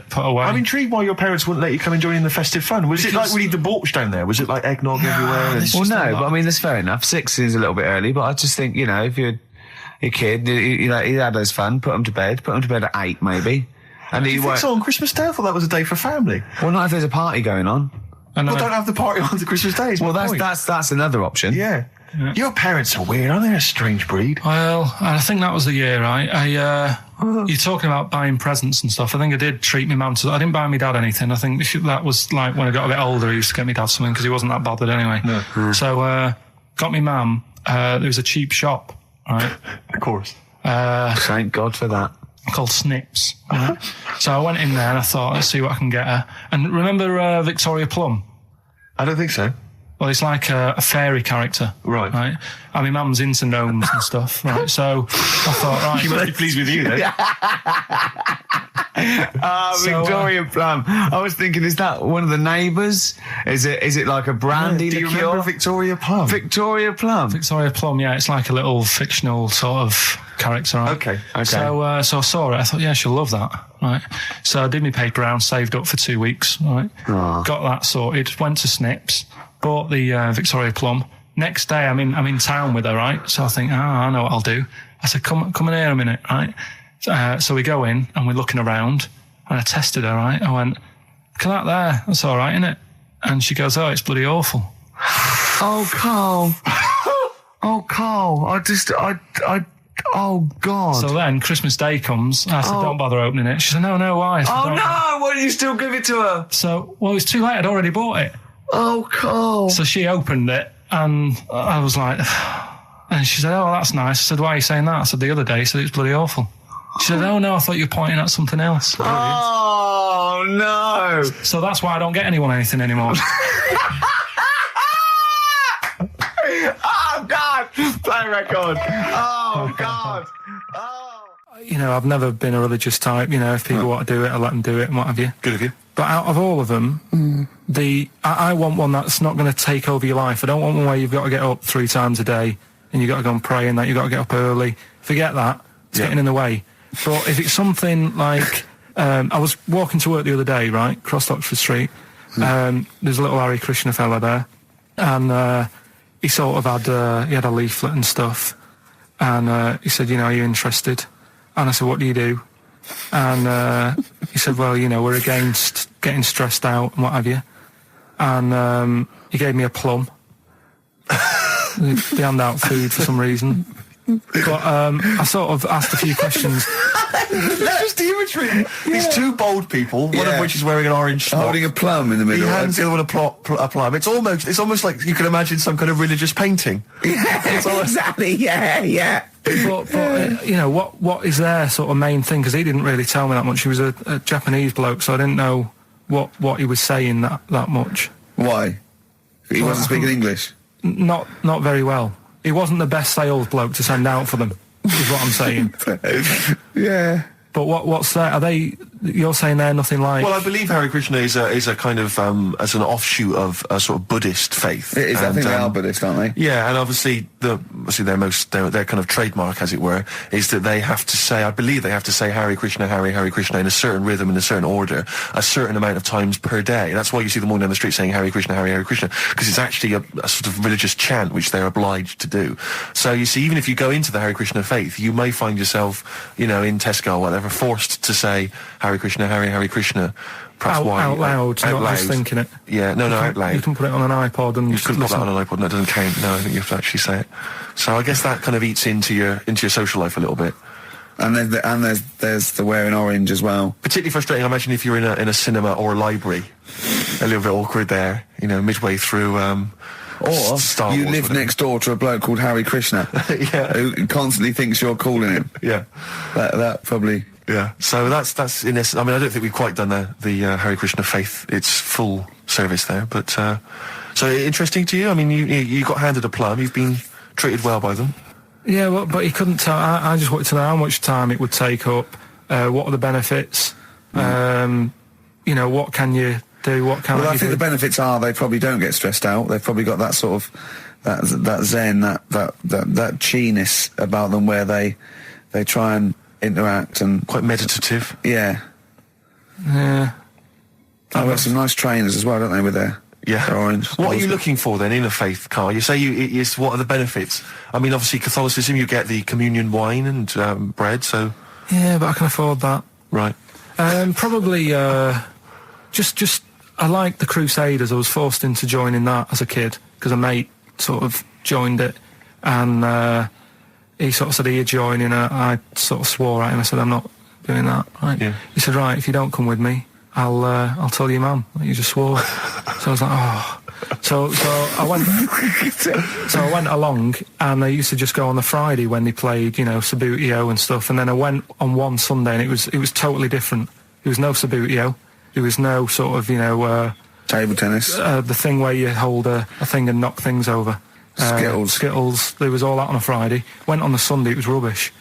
Put away. I'm intrigued why your parents wouldn't let you come and join in the festive fun. Was it like really debauched down there? Was it like eggnog everywhere? Well, no, but I mean, that's fair enough. 6 is a little bit early, but I just think, you know, if you're a kid, you know, he had his fun, put him to bed at 8, maybe. And do you think so on Christmas Day? I thought that was a day for family. Well, not if there's a party going on. Well, don't have the party on the Christmas Day. Well, that's another option. Yeah. Your parents are weird, aren't they? A strange breed. Well, I think that was the year, right? You're talking about buying presents and stuff. I think I did treat my mum to... I didn't buy my dad anything. I think that was like when I got a bit older, I used to get my dad something because he wasn't that bothered anyway. No. So, got my mum, there was a cheap shop, right? Of course. Thank God for that. Called Snips. Right? So I went in there and I thought, let's see what I can get her. And remember Victoria Plum? I don't think so. Well, it's like a fairy character. Right. And my mum's into gnomes and stuff, right? So I thought, right. She must be pleased with you, then. Victoria Plum. I was thinking, is that one of the neighbours? Is it like a brandy liqueur? Do you remember Victoria Plum? Victoria Plum, yeah. It's like a little fictional sort of character, right? Okay. So I saw it. I thought, yeah, she'll love that, right? So I did my paper round, saved up for 2 weeks, right? Got that sorted. Went to Snips, bought the Victoria Plum. Next day, I'm in town with her, right? So I think, I know what I'll do. I said, come in here a minute, right? So we go in and we're looking around and I tested her, right? I went, look at that there. That's all right, isn't it? And she goes, oh, it's bloody awful. Oh, Carl. Oh, Carl. Oh, God. So then Christmas Day comes. I said, don't bother opening it. She said, no, why? I said, no, why did you still give it to her? So, well, it's too late. I'd already bought it. Oh, Carl. So she opened it and I was like, and she said, oh, that's nice. I said, why are you saying that? I said, the other day, she said, it's bloody awful. She said, oh, no, I thought you were pointing at something else. Oh, no. So that's why I don't get anyone anything anymore. Oh, God. Play a record. Oh, God. Oh. You know, I've never been a religious type. You know, if people want to do it, I let them do it and what have you. Good of you. But out of all of them, I want one that's not going to take over your life. I don't want one where you've got to get up 3 times a day and you've got to go and pray and that you've got to get up early. Forget that. It's getting in the way. But if it's something like... I was walking to work the other day, right, across Oxford Street. There's a little Hare Krishna fella there. And he sort of had... he had a leaflet and stuff. And he said, you know, are you interested? And I said, what do you do? And he said, well, you know, we're against getting stressed out and what have you. And he gave me a plum. They hand out food for some reason. But I sort of asked a few questions. That's just the imagery. These 2 bold people, one of which is wearing an orange smock, holding a plum in the middle. He hands the other one a plum. It's almost like you can imagine some kind of religious painting. Exactly. Yeah. But you know, what is their sort of main thing? Because he didn't really tell me that much. He was a Japanese bloke, so I didn't know what he was saying that much. Why? He wasn't speaking English? Not very well. He wasn't the best sales bloke to send out for them, is what I'm saying. Yeah. But what's that? Are they... You're saying they're nothing like... Well, I believe Hare Krishna is a kind of as an offshoot of a sort of Buddhist faith. It is. I think they are Buddhist, aren't they? Yeah, and obviously their kind of trademark, as it were, is that they have to say, I believe they have to say Hare Krishna, Hare Krishna in a certain rhythm, in a certain order, a certain amount of times per day. That's why you see them walking down the street saying Hare Krishna, Hare Krishna, because it's actually a sort of religious chant which they're obliged to do. So you see, even if you go into the Hare Krishna faith, you may find yourself, you know, in Tesco or whatever, forced to say Hare Krishna, Hare Krishna. Perhaps out loud, not just thinking it. Yeah, no, out loud. You can put it on an iPod and you can put that on an iPod. No, it doesn't count. No, I think you have to actually say it. So I guess that kind of eats into your social life a little bit. And there's the wearing orange as well. Particularly frustrating, I imagine, if you're in a cinema or a library. A little bit awkward there, you know, midway through. Or Star you Wars, live next door to a bloke called Hare Krishna, who constantly thinks you're calling him. Yeah, that probably. Yeah, so that's in this. I mean, I don't think we've quite done the Hare Krishna faith its full service there, but so interesting to you. I mean, you got handed a plum. You've been treated well by them. Yeah, well, but he couldn't tell. I just wanted to know how much time it would take up. What are the benefits? You know, what can you do? What can I think the benefits are they probably don't get stressed out. They've probably got that sort of that zen, that chi-ness about them, where they try and interact and quite meditative. Yeah. Yeah. I've got some nice trainers as well, don't they, with their orange. What are you looking for then in a faith, Karl? You say what are the benefits? I mean, obviously Catholicism, you get the communion wine and bread, so... Yeah, but I can afford that. Right. Probably, just I like the Crusaders. I was forced into joining that as a kid, because a mate sort of joined it, and he sort of said, "Are you joining?" I sort of swore at him. I said, "I'm not doing that." Right? Yeah. He said, "Right, if you don't come with me, I'll tell your mum that you just swore." So I was like, "Oh." So I went. So I went along, and I used to just go on the Friday when they played, Sabutio and stuff. And then I went on one Sunday, and it was totally different. There was no Sabutio. There was no sort of table tennis. The thing where you hold a thing and knock things over. Skittles. There was all that on a Friday. Went on the Sunday. It was rubbish.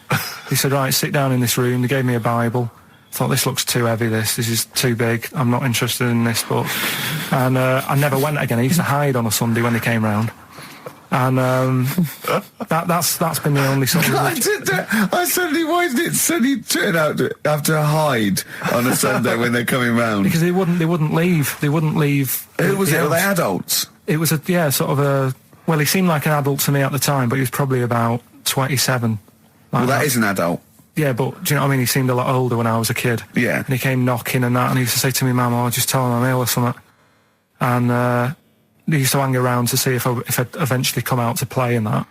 He said, "Right, sit down in this room." They gave me a Bible. Thought, this looks too heavy, this is too big, I'm not interested in this book. And I never went again. I used to hide on a Sunday when they came round. And that's been the only sort of... why did it suddenly turn out to have to hide on a Sunday when they're coming round? Because they wouldn't leave. Who was it? Were they adults? It was well, he seemed like an adult to me at the time, but he was probably about 27. Well, that is an adult. Yeah, but do you know what I mean? He seemed a lot older when I was a kid. Yeah. And he came knocking and that, and he used to say to me, "Mum, I'll just tell him I'm ill or something." And he used to hang around to see if I'd eventually come out to play and that.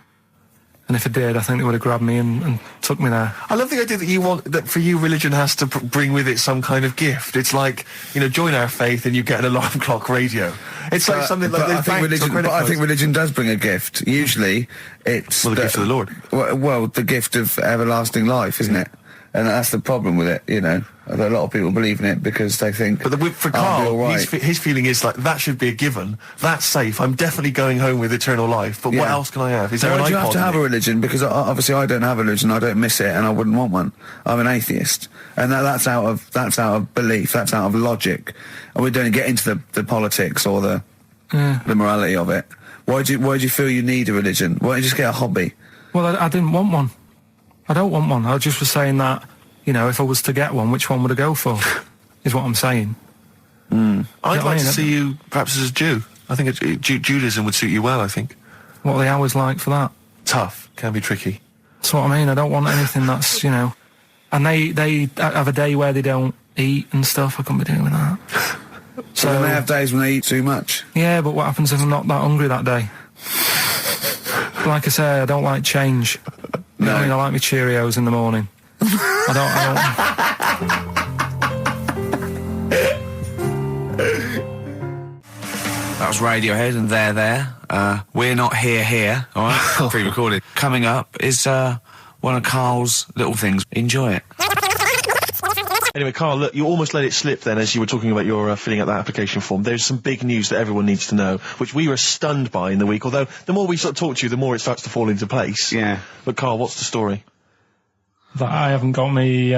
And if I did, I think they would have grabbed me and took me there. I love the idea that for you, religion has to bring with it some kind of gift. It's like, join our faith and you get an alarm clock radio. It's like something like I think religion does bring a gift. Usually, it's the gift of the Lord. Well, the gift of everlasting life, isn't it? And that's the problem with it, A lot of people believe in it because they think... But for Karl, his feeling is like, that should be a given. That's safe. I'm definitely going home with eternal life. But what else can I have? Is there an iPod? Do you have to have a religion? Because obviously I don't have a religion. I don't miss it, and I wouldn't want one. I'm an atheist, and that's out of belief. That's out of logic. And we don't get into the politics or the morality of it. Why do you feel you need a religion? Why don't you just get a hobby? Well, I didn't want one. I don't want one. I just was saying that, if I was to get one, which one would I go for? Is what I'm saying. I'd like to see you perhaps as a Jew. I think Judaism would suit you well, I think. What are the hours like for that? Tough. Can be tricky. That's what I mean. I don't want anything that's, And they have a day where they don't eat and stuff. I couldn't be doing that. So then they have days when they eat too much? Yeah, but what happens if I'm not that hungry that day? Like I say, I don't like change. No. I like my Cheerios in the morning. I That was Radiohead and They're There. We're Not Here, all right? Pre-recorded. Coming up is one of Karl's little things. Enjoy it. Anyway, Karl, look, you almost let it slip then as you were talking about your filling out that application form. There's some big news that everyone needs to know, which we were stunned by in the week, although the more we sort of talk to you, the more it starts to fall into place. Yeah. But Karl, what's the story? That I haven't got me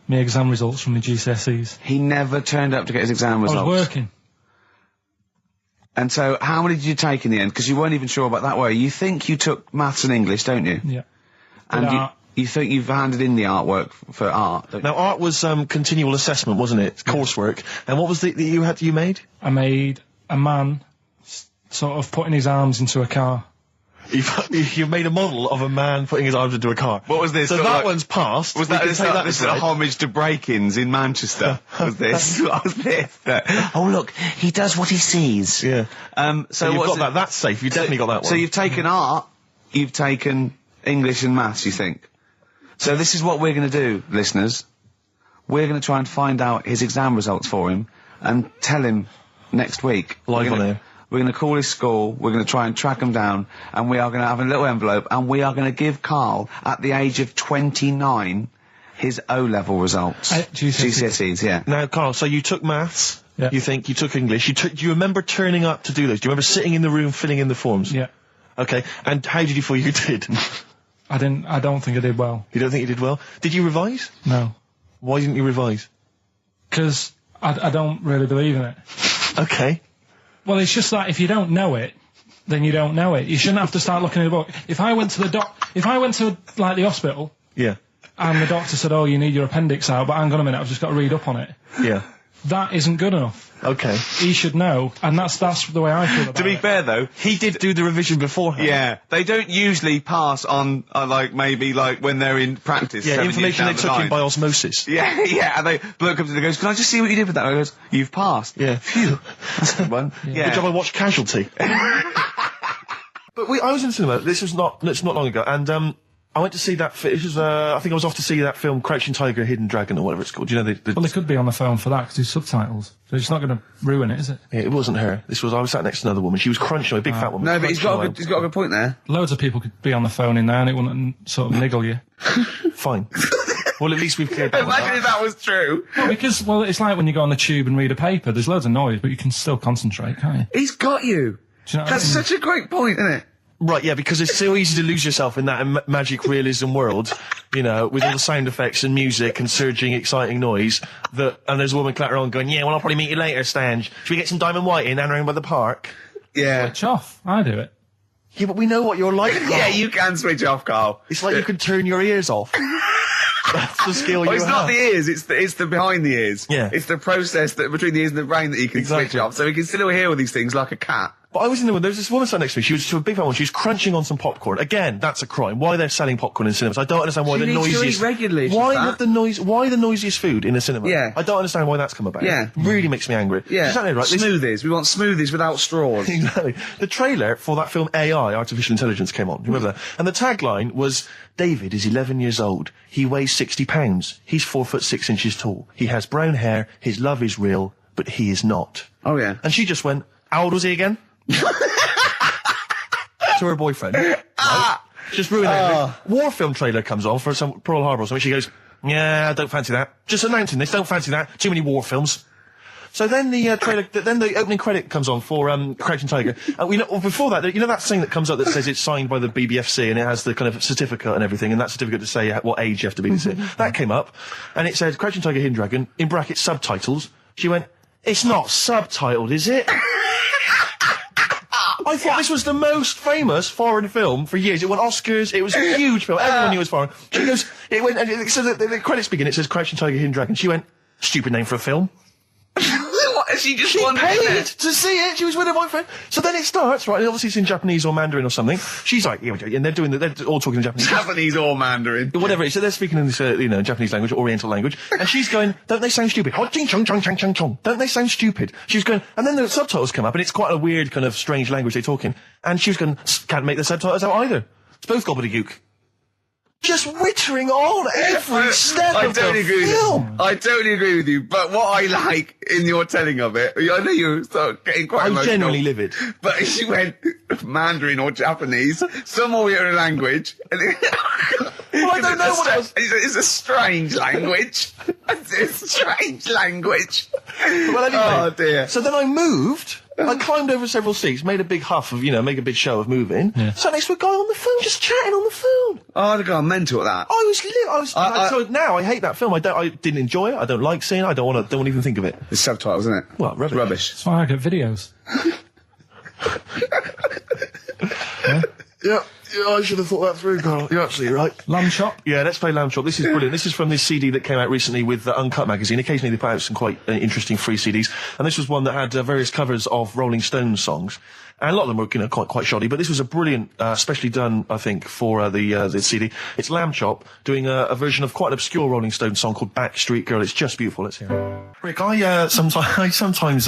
exam results from my GCSEs. He never turned up to get his exam results. I was working. And so, how many did you take in the end? Because you weren't even sure about that, were you? You think you took maths and English, don't you? Yeah. And you think you've handed in the artwork for art, don't you? Now, art was continual assessment, wasn't it? Coursework. And what was it that you made? I made a man sort of putting his arms into a car. You made a model of a man putting his arms into a car. What was this? So that one's passed. Was that this a homage to break-ins in Manchester? Was this? What was this? Oh, look, he does what he sees. Yeah. So you've got that. That's safe. You've definitely got that one. So you've taken art, you've taken English and maths, you think? So this is what we're going to do, listeners. We're going to try and find out his exam results for him and tell him next week. Live on air. We're going to call his school, we're going to try and track him down, and we are going to have a little envelope, and we are going to give Karl, at the age of 29, his O-level results. GCSEs, yeah. Now, Karl, so you took maths, yeah. You think, you took English, do you remember turning up to do those? Do you remember sitting in the room filling in the forms? Yeah. Okay, and how did you feel you did? I don't think I did well. You don't think you did well? Did you revise? No. Why didn't you revise? Because I don't really believe in it. Okay. Well, it's just like, if you don't know it, then you don't know it. You shouldn't have to start looking at a book. If I went to like the hospital, yeah, and the doctor said, "Oh, you need your appendix out," but hang on a minute, I've just got to read up on it. Yeah, that isn't good enough. Okay, he should know, and that's the way I feel about it. To be fair, though, he did do the revision beforehand. Yeah, they don't usually pass on, maybe when they're in practice. Yeah, information they took in by osmosis. Yeah, yeah, and bloke comes in and goes, "Can I just see what you did with that?" And I goes, "You've passed." Yeah. Phew. That's a good one. Yeah. Good job I watched Casualty. But I was in the cinema, it's not long ago, and I went to see that, I think I was off to see that film, Crouching Tiger, Hidden Dragon, or whatever it's called. Do you know Well, they could be on the phone for that, because there's subtitles. So it's not going to ruin it, is it? Yeah, it wasn't her. I was sat next to another woman. She was crunching, a big fat woman. No, but he's got a good point there. Loads of people could be on the phone in there, and it wouldn't sort of niggle you. Fine. Well, at least we've cleared that. Imagine if that was true. No, because, it's like when you go on the tube and read a paper, there's loads of noise, but you can still concentrate, can't you? He's got you. Do you know That's such a great point, isn't it? Right, yeah, because it's so easy to lose yourself in that magic realism world, with all the sound effects and music and surging, exciting noise, and there's a woman clattering on going, "Yeah, well, I'll probably meet you later, Stan. Should we get some Diamond White in and around by the park?" Yeah. Switch off. I do it. Yeah, but we know what you're like. Yeah, you can switch off, Carl. It's like you can turn your ears off. That's the skill you have. It's not the ears, it's the behind the ears. Yeah. It's the process between the ears and the brain that you can switch off, so he can still hear all these things like a cat. But I was in the one, there was this woman sat next to me, she was a big fat one, she was crunching on some popcorn. Again, that's a crime. Why they're selling popcorn in cinemas? I don't understand why the noisiest... regularly. Why the noisiest food in a cinema? Yeah. I don't understand why that's come about. Yeah. It really makes me angry. Yeah. Exactly right. Smoothies. We want smoothies without straws. Exactly. The trailer for that film AI, Artificial Intelligence, came on. Remember that? And the tagline was, "David is 11 years old. He weighs 60 pounds. He's 4'6" tall. He has brown hair. His love is real, but he is not." Oh, yeah. And she just went, "How old was he again?" To her boyfriend. Right? Just ruined it. War film trailer comes on for some Pearl Harbor or something. She goes, "Yeah, I don't fancy that. Just announcing this, don't fancy that. Too many war films." So then the trailer, then the opening credit comes on for Crouching Tiger. Before that, that thing that comes up that says it's signed by the BBFC and it has the kind of certificate and everything, and that certificate to say what age you have to be. That came up, and it said Crouching Tiger, Hidden Dragon, in brackets subtitles. She went, "It's not subtitled, is it?" I thought this was the most famous foreign film for years. It won Oscars. It was a huge film. Everyone knew it was foreign. She goes, it went, and so the credits begin. It says Crouching Tiger, Hidden Dragon. She went, "Stupid name for a film." What? She paid to see it. She was with her boyfriend. So then it starts, right? And obviously it's in Japanese or Mandarin or something. She's like, and they're all talking in Japanese. Japanese or Mandarin. Whatever it is. So they're speaking in this, Japanese language, Oriental language. And she's going, "Don't they sound stupid? Don't they sound stupid?" She was going, and then the subtitles come up, and it's quite a weird kind of strange language they're talking. And she was going, "Can't make the subtitles out either. It's both gobbledygook." Just wittering on every step of the film. I totally agree with you, but what I like in your telling of it, I know you start getting quite emotional. I'm genuinely livid. But she went Mandarin or Japanese, some Oriental language. And well, I don't know what it was. It's a strange language. It's a strange language. Well, anyway, oh dear. So then I moved. I climbed over several seats, made a big huff of, make a big show of moving. Yeah. Sat next to a guy on the phone, just chatting on the phone. Oh, I'd have gone mental at that. So now I hate that film. I didn't enjoy it. I don't like seeing it. I don't want to even think of it. It's subtitles, isn't it? Well, rubbish. That's why I get videos. Yeah, I should have thought that through, Carl. You're absolutely right. Lamb Chop? Yeah, let's play Lamb Chop. This is brilliant. This is from this CD that came out recently with Uncut magazine. Occasionally they put out some quite interesting free CDs. And this was one that had various covers of Rolling Stones songs. And a lot of them were, quite shoddy, but this was a brilliant, specially done, I think, for the CD. It's Lamb Chop doing a version of quite an obscure Rolling Stones song called Backstreet Girl. It's just beautiful. Let's hear it. Rick, I sometimes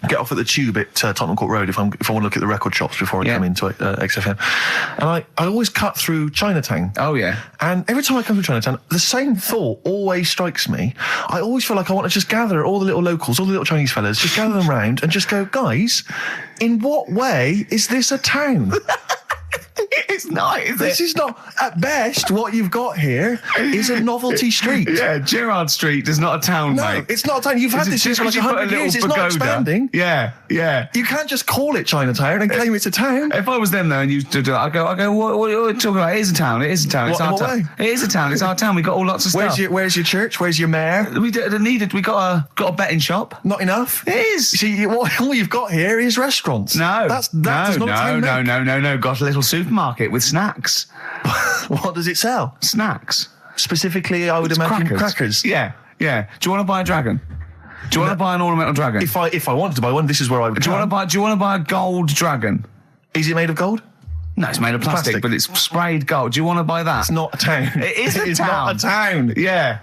get off at the Tube at Tottenham Court Road if I want to look at the record shops before I come into XFM, and I always cut through Chinatown. Oh yeah. And every time I come through Chinatown, the same thought always strikes me. I always feel like I want to just gather all the little locals, all the little Chinese fellas, just gather them round and just go, "Guys, in what way is this a town?" It's not, is This it? is not, at best, what you've got here is a novelty street. Yeah, Gerrard Street is not a town, No, mate. it's not a town. You've had this here for like 100 years. It's not expanding. Yeah, yeah. You can't just call it Chinatown and claim it's a town. If I was them though, and you did, I go, what are you talking about? It is a town. It is a town. It's What, our in what town. way? It is a town. It's our town. We got all lots of stuff. Where's your church? Where's your mayor? We needed. We got a betting shop. Not enough. It is. See, all you've got here is restaurants. No, that does not a town make. no. Got a little supermarket with snacks. What does it sell? Snacks. Specifically, I would imagine crackers. Yeah. Do you want to buy a dragon? Do you want to buy an ornamental dragon? If I wanted to buy one, this is where I would. Do you want to buy a gold dragon? Is it made of gold? No, it's made of plastic, but it's sprayed gold. Do you want to buy that? It's not a town. It is a It's town. not a town. Yeah.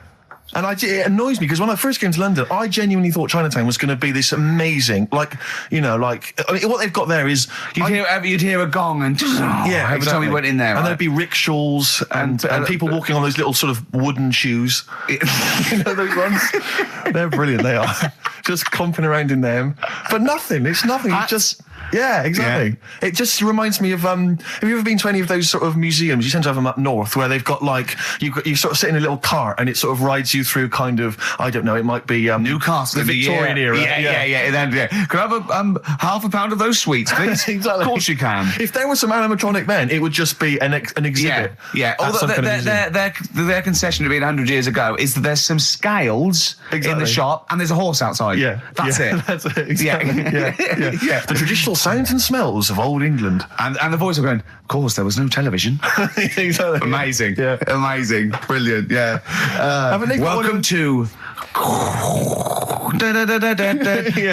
And it annoys me because when I first came to London, I genuinely thought Chinatown was going to be this amazing, what they've got there is You'd hear a gong and every time we went in there, and right? there'd be rickshaws and people walking on those little sort of wooden shoes. You know those ones? They're brilliant. They are just clumping around in them, but nothing. It's nothing. It's just. Yeah, exactly. Yeah. It just reminds me of, have you ever been to any of those sort of museums? You tend to have them up north where they've got you sort of sit in a little cart and it sort of rides you through kind of, I don't know, it might be Newcastle, the Victorian era. Yeah. Can I have half a pound of those sweets, please? Exactly. Of course you can. If there were some animatronic men, it would just be an exhibit. Yeah. Their concession to being 100 years ago is that there's some scales in the shop and there's a horse outside. Yeah. That's it. That's it. Exactly. Yeah. The traditional sounds and smells of old England. And the voice of going, of course, there was no television. Exactly. Amazing. Yeah. Amazing. Brilliant. Yeah. Welcome to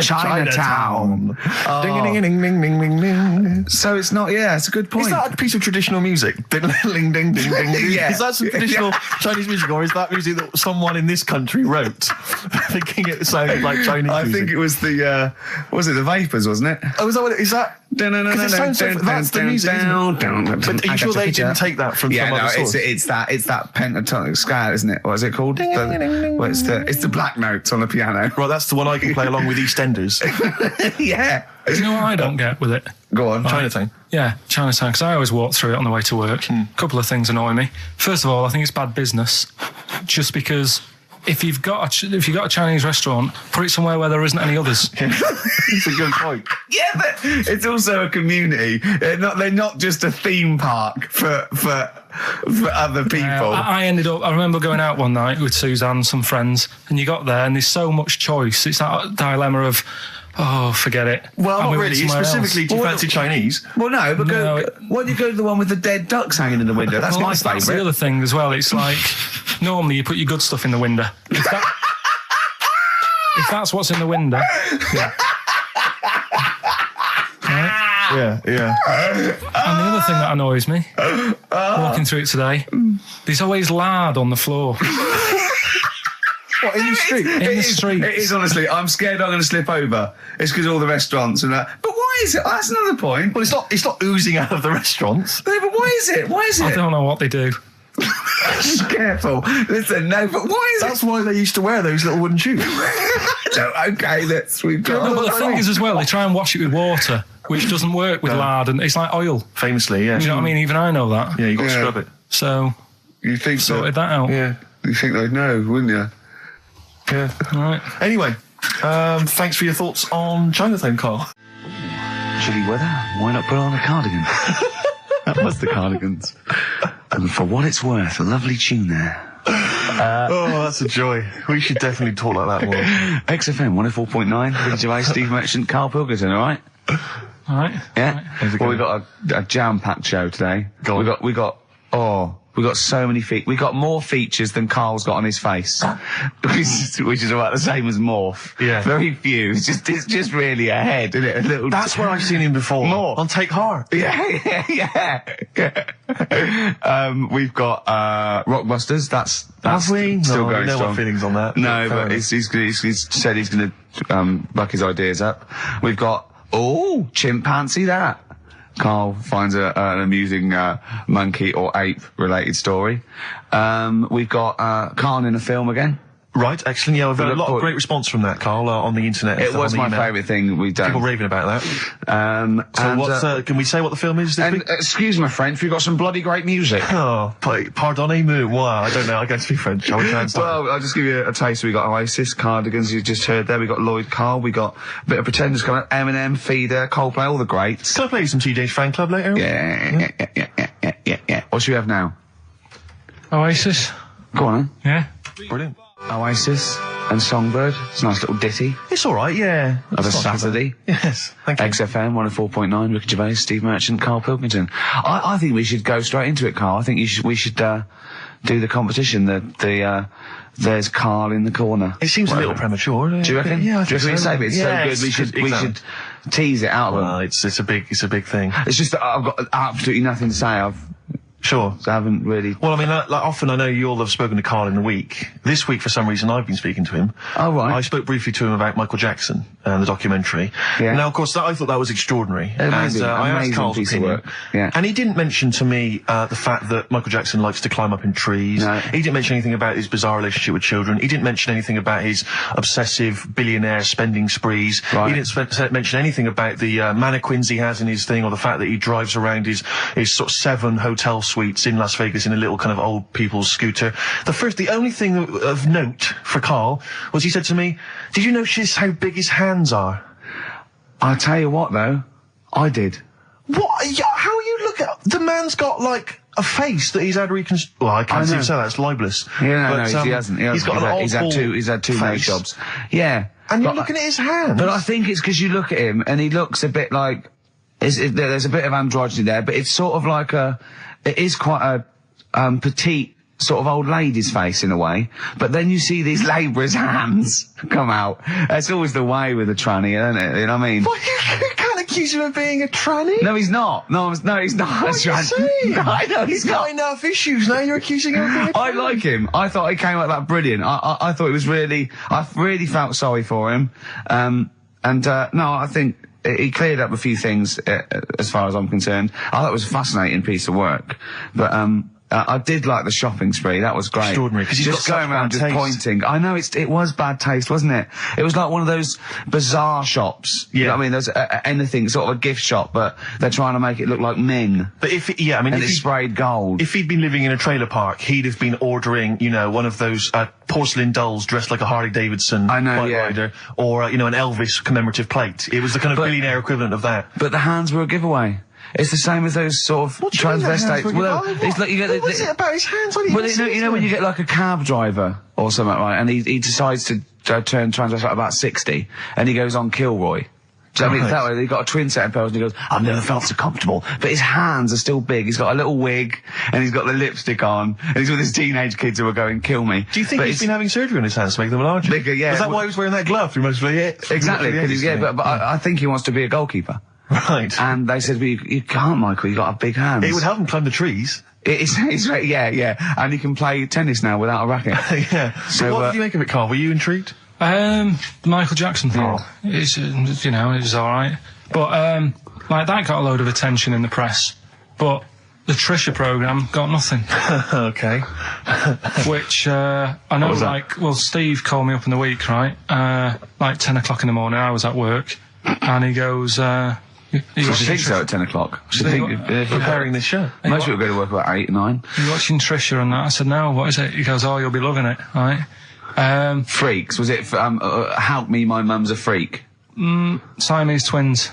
Chinatown. Ding, ding, ding, ding, ding, ding, ding. So it's not, it's a good point. Is that a piece of traditional music? Ding, ding, ding, ding, ding. Yeah. Is that some traditional Chinese music, or is that music that someone in this country wrote, thinking it sounded like Chinese music? I think it was the Vapors, wasn't it? Oh, is that what it is? That? Because it sounds so, that's the music, isn't it? But are you sure they didn't take that from some other source? It's that pentatonic scale, isn't it? What is it called? It's the black notes on the piano. Right, that's the one I can play along with EastEnders. Yeah. Do you know what I don't get with it? Go on. Chinatown. Yeah, Chinatown, because I always walk through it on the way to work. A couple of things annoy me. First of all, I think it's bad business, just because if you've got a Chinese restaurant, put it somewhere where there isn't any others. It's a good point. Yeah, but it's also a community. They're not just a theme park for other people. I remember going out one night with Suzanne and some friends, and you got there and there's so much choice. It's that dilemma of, forget it. Well, and not really. Specifically, do you fancy Chinese? Well, no, but why don't you go to the one with the dead ducks hanging in the window? That's my favourite. That's the other thing as well. It's like, normally you put your good stuff in the window. If that's what's in the window. Yeah. Right? Yeah. And the other thing that annoys me, walking through it today, there's always lard on the floor. What, in the street? In the street. It is, honestly. I'm scared I'm going to slip over. It's because all the restaurants and that. But why is it? That's another point. Well, it's not oozing out of the restaurants. No, but why is it? I don't know what they do. Careful. Listen, no, but why is That's why they used to wear those little wooden shoes. No, okay, we've got... No, but the thing is as well, they try and wash it with water, which doesn't work with lard, and it's like oil. Famously, yeah. You know what I mean? Even I know that. Yeah, you've got to scrub it. So, you think sorted that out. Yeah. You think they'd know, wouldn't you? Yeah. All right. Anyway, thanks for your thoughts on Chinatown, Carl. Chilly weather, why not put on a cardigan? That was the Cardigans. And for what it's worth, a lovely tune there. That's a joy. We should definitely talk like that more. XFM 104.9, Ricky Gervais, Steve Merchant, Karl Pilkington, all right? All right. Yeah? Well, we've got a jam-packed show today. We got so many we got more features than Carl's got on his face, which is about the same as Morph. Yeah. Very few. It's just really a head, isn't it? A little. That's where I've seen him before. More. On Take Heart. Yeah. We've got Rockbusters. That's Have we? still no, going no strong. more feelings on that. No, but he's said he's going to buck his ideas up. We've got chimpanzee that. Carl finds an amusing monkey or ape related story. We've got Khan in a film again. Right, excellent. Yeah, I've had a lot of great response from that, Carl, on the internet. It was my favourite thing we've done. People raving about that. So can we say what the film is this week? Excuse my French, we've got some bloody great music. Oh, pardonnez-moi. Wow, I don't know, I can't speak French. Shall we try and start? Well, I'll just give you a taste. We got Oasis, Cardigans, you just heard there. We got Lloyd Carl, we got a bit of Pretenders coming up, Eminem, Feeder, Coldplay, all the greats. Can I play you some TJ's Fan Club later? Yeah. What should we have now? Oasis. Go on, Yeah. Brilliant. Oasis and Songbird. It's a nice little ditty. It's alright, yeah. Of a Saturday. Yes, thank you. XFM 104.9, Ricky Gervais, Steve Merchant, Karl Pilkington. I think we should go straight into it, Karl. I think we should do the competition. There's Karl in the corner. It seems a little premature, doesn't it? Do you reckon? Yeah, I think so. It's so good. We should tease it out of them. Well, it's a big thing. It's just that I've got absolutely nothing to say. Sure. So I haven't really... Well, I mean, like, often I know you all have spoken to Karl in the week. This week, for some reason, I've been speaking to him. Oh, right. I spoke briefly to him about Michael Jackson and the documentary. Yeah. Now, of course, I thought that was extraordinary. Amazing, I asked Karl's piece opinion. of work. Yeah. And he didn't mention to me the fact that Michael Jackson likes to climb up in trees. No. He didn't mention anything about his bizarre relationship with children. He didn't mention anything about his obsessive billionaire spending sprees. Right. He didn't mention anything about the mannequins he has in his thing, or the fact that he drives around his sort of 7 hotel suites in Las Vegas in a little kind of old people's scooter. The only thing of note for Karl was he said to me, "Did you notice how big his hands are?" I'll tell you what, though. I did. What? How you look at... The man's got, like, a face that he's had reconstructed. Well, I can't say that's libelous. Yeah, he hasn't. He's got an he's had two nose jobs. Yeah. And you're looking at his hands. But I think it's because you look at him and he looks a bit like... there's a bit of androgyny there, but it's sort of like it is quite a petite sort of old lady's face in a way, but then you see these labourers' hands come out. That's always the way with a tranny, isn't it? You know what I mean? Well, you can't accuse him of being a tranny. No, he's not. No, he's not. What are you saying? I know he's got enough issues. Now you're accusing him of being a tranny. I like him. I thought he came out that brilliant. I thought it was really... I really felt sorry for him. No, I think... He cleared up a few things, as far as I'm concerned. I thought it was a fascinating piece of work. But, I did like the shopping spree. That was great. Extraordinary. Because he's just got going around just pointing. I know it was bad taste, wasn't it? It was like one of those bizarre shops. Yeah. You know what I mean? There's anything, sort of a gift shop, but they're trying to make it look like Ming. But if it's sprayed gold. If he'd been living in a trailer park, he'd have been ordering, one of those porcelain dolls dressed like a Harley Davidson rider, or an Elvis commemorative plate. It was the kind of billionaire equivalent of that. But the hands were a giveaway. It's the same as those sort of transvestites. It's like you get what's it about his hands? When you get like a cab driver or something, right? And he decides to turn transvestite about 60, and he goes on Kilroy. So I mean, that way, he got a twin set of pearls and he goes, "I've never felt so comfortable." But his hands are still big. He's got a little wig and he's got the lipstick on and he's with his teenage kids who are going, "Kill me." Do you think he's been having surgery on his hands to make them larger? Bigger, yeah. Was that why he was wearing that glove? Exactly. But I think he wants to be a goalkeeper. Right. And they said, you can't, Michael, you got a big hands. It would help him climb the trees. Yeah. And he can play tennis now without a racket. Yeah. So what did you make of it, Karl? Were you intrigued? The Michael Jackson thing, it was alright. But, that got a load of attention in the press. But the Trisha programme got nothing. Okay. Which, I know, Steve called me up in the week, right? 10 o'clock in the morning, I was at work, and he goes, you think so at 10 o'clock? Preparing this show. Most people go to work about 8, 9. You're watching Trisha and that? I said, no, what is it? He goes, oh, you'll be loving it, right? Freaks. Was it, Help Me, My Mum's a Freak? Siamese twins.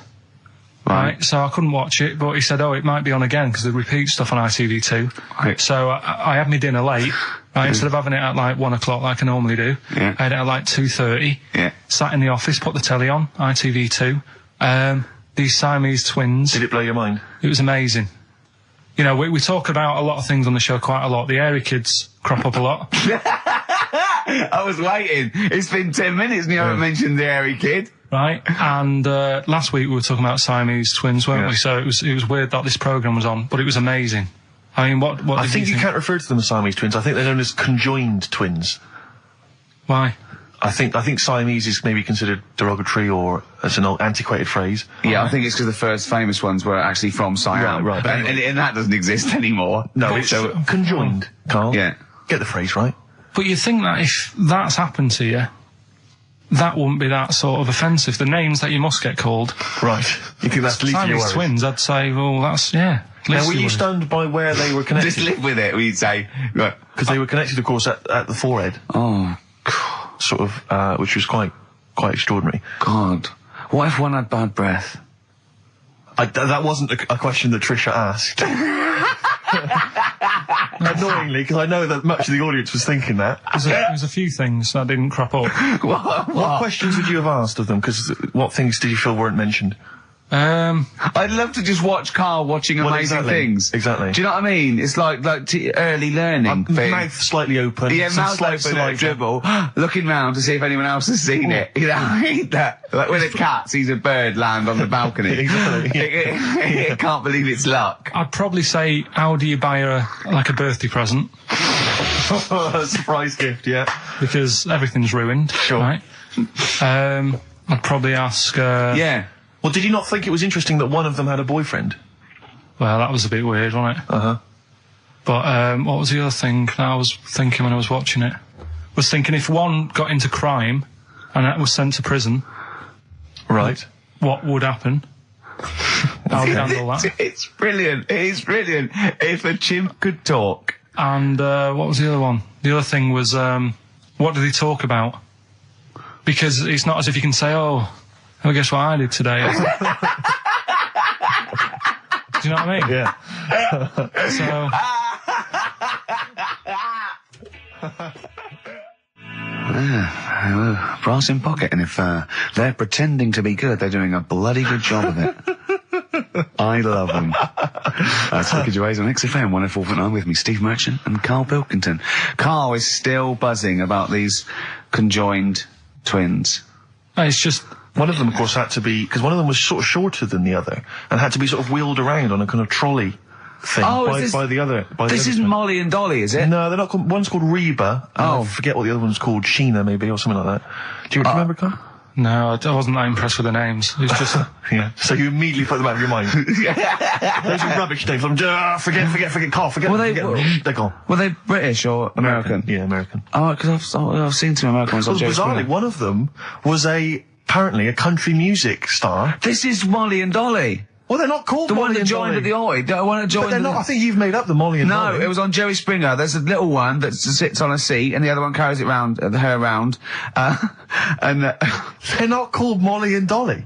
Right. So I couldn't watch it, but he said, it might be on again, because they repeat stuff on ITV2. Right. So I had my dinner late. Instead of having it at 1 o'clock like I normally do, I had it at 2:30. Yeah. Sat in the office, put the telly on, ITV2. These Siamese twins. Did it blow your mind? It was amazing. We talk about a lot of things on the show quite a lot. The Airy Kids crop up a lot. I was waiting. It's been 10 minutes and you haven't mentioned the Airy Kid. Right, and last week we were talking about Siamese twins, weren't we? So it was weird that this programme was on, but it was amazing. I mean, what I think you can't refer to them as Siamese twins. I think they're known as conjoined twins. Why? I think Siamese is maybe considered derogatory or as an old antiquated phrase. Yeah, I think it's because the first famous ones were actually from Siam. Right. And that doesn't exist anymore. No, it's conjoined, Karl. Yeah. Get the phrase right. But you think that if that's happened to you, that wouldn't be that sort of offensive. The names that you must get called. Right. You think that's least of your worries? Twins, I'd say, well, that's, yeah. Now, were you stunned by where they were connected? Just live with it, we'd say. Right. Because they were connected, of course, at the forehead. Oh, sort of, which was quite extraordinary. God. What if one had bad breath? That wasn't a question that Trisha asked. Annoyingly, because I know that much of the audience was thinking that. There's a few things that didn't crop up. What questions would you have asked of them? Because what things did you feel weren't mentioned? I'd love to just watch Karl watching amazing things. Exactly. Do you know what I mean? It's like early learning thing. Mouth slightly open. Yeah, mouth open, like dribble, looking round to see if anyone else has seen it. You know, I hate that. Like when a cat sees a bird land on the balcony. Exactly. It can't believe it's luck. I'd probably say, how do you buy her a birthday present? A surprise gift, yeah. Because everything's ruined. Sure. Right? I'd probably ask... yeah. Well, did you not think it was interesting that one of them had a boyfriend? Well, that was a bit weird, wasn't it? Uh-huh. But what was the other thing that I was thinking when I was watching it? I was thinking if one got into crime and that was sent to prison... Right. What would happen? How would you handle that? It's brilliant. It is brilliant. If a chimp could talk. And what was the other one? The other thing was, what did he talk about? Because it's not as if you can say, oh, guess what I did today? Do you know what I mean? Yeah. Brass in pocket, and if they're pretending to be good, they're doing a bloody good job of it. I love them. That's Ricky Gervais on XFM 104.9 with me, Steve Merchant and Karl Pilkington. Karl is still buzzing about these conjoined twins. It's just... One of them, of course, had to be... Because one of them was sort of shorter than the other and had to be sort of wheeled around on a kind of trolley thing by the other. This isn't Molly and Dolly, is it? No, they're not called... One's called Reba. I forget what the other one's called. Sheena, maybe, or something like that. Do you remember, Karl? No, I wasn't that impressed with the names. It's just... Yeah. So you immediately put them out of your mind. Those are rubbish names. Forget, Karl, forget them. They're gone. Were they British or American? Yeah, American. Oh, because I've seen two American ones on Jerry Bizarrely, Springer. one of them was apparently a country music star. This is Molly and Dolly. Well, they're not called The Molly one that and joined Dolly. at the Oi. The one that joined. But they're not. I think you've made up the Molly and Dolly. No, it was on Jerry Springer. There's a little one that sits on a seat, and the other one carries it round, her around. They're not called Molly and Dolly.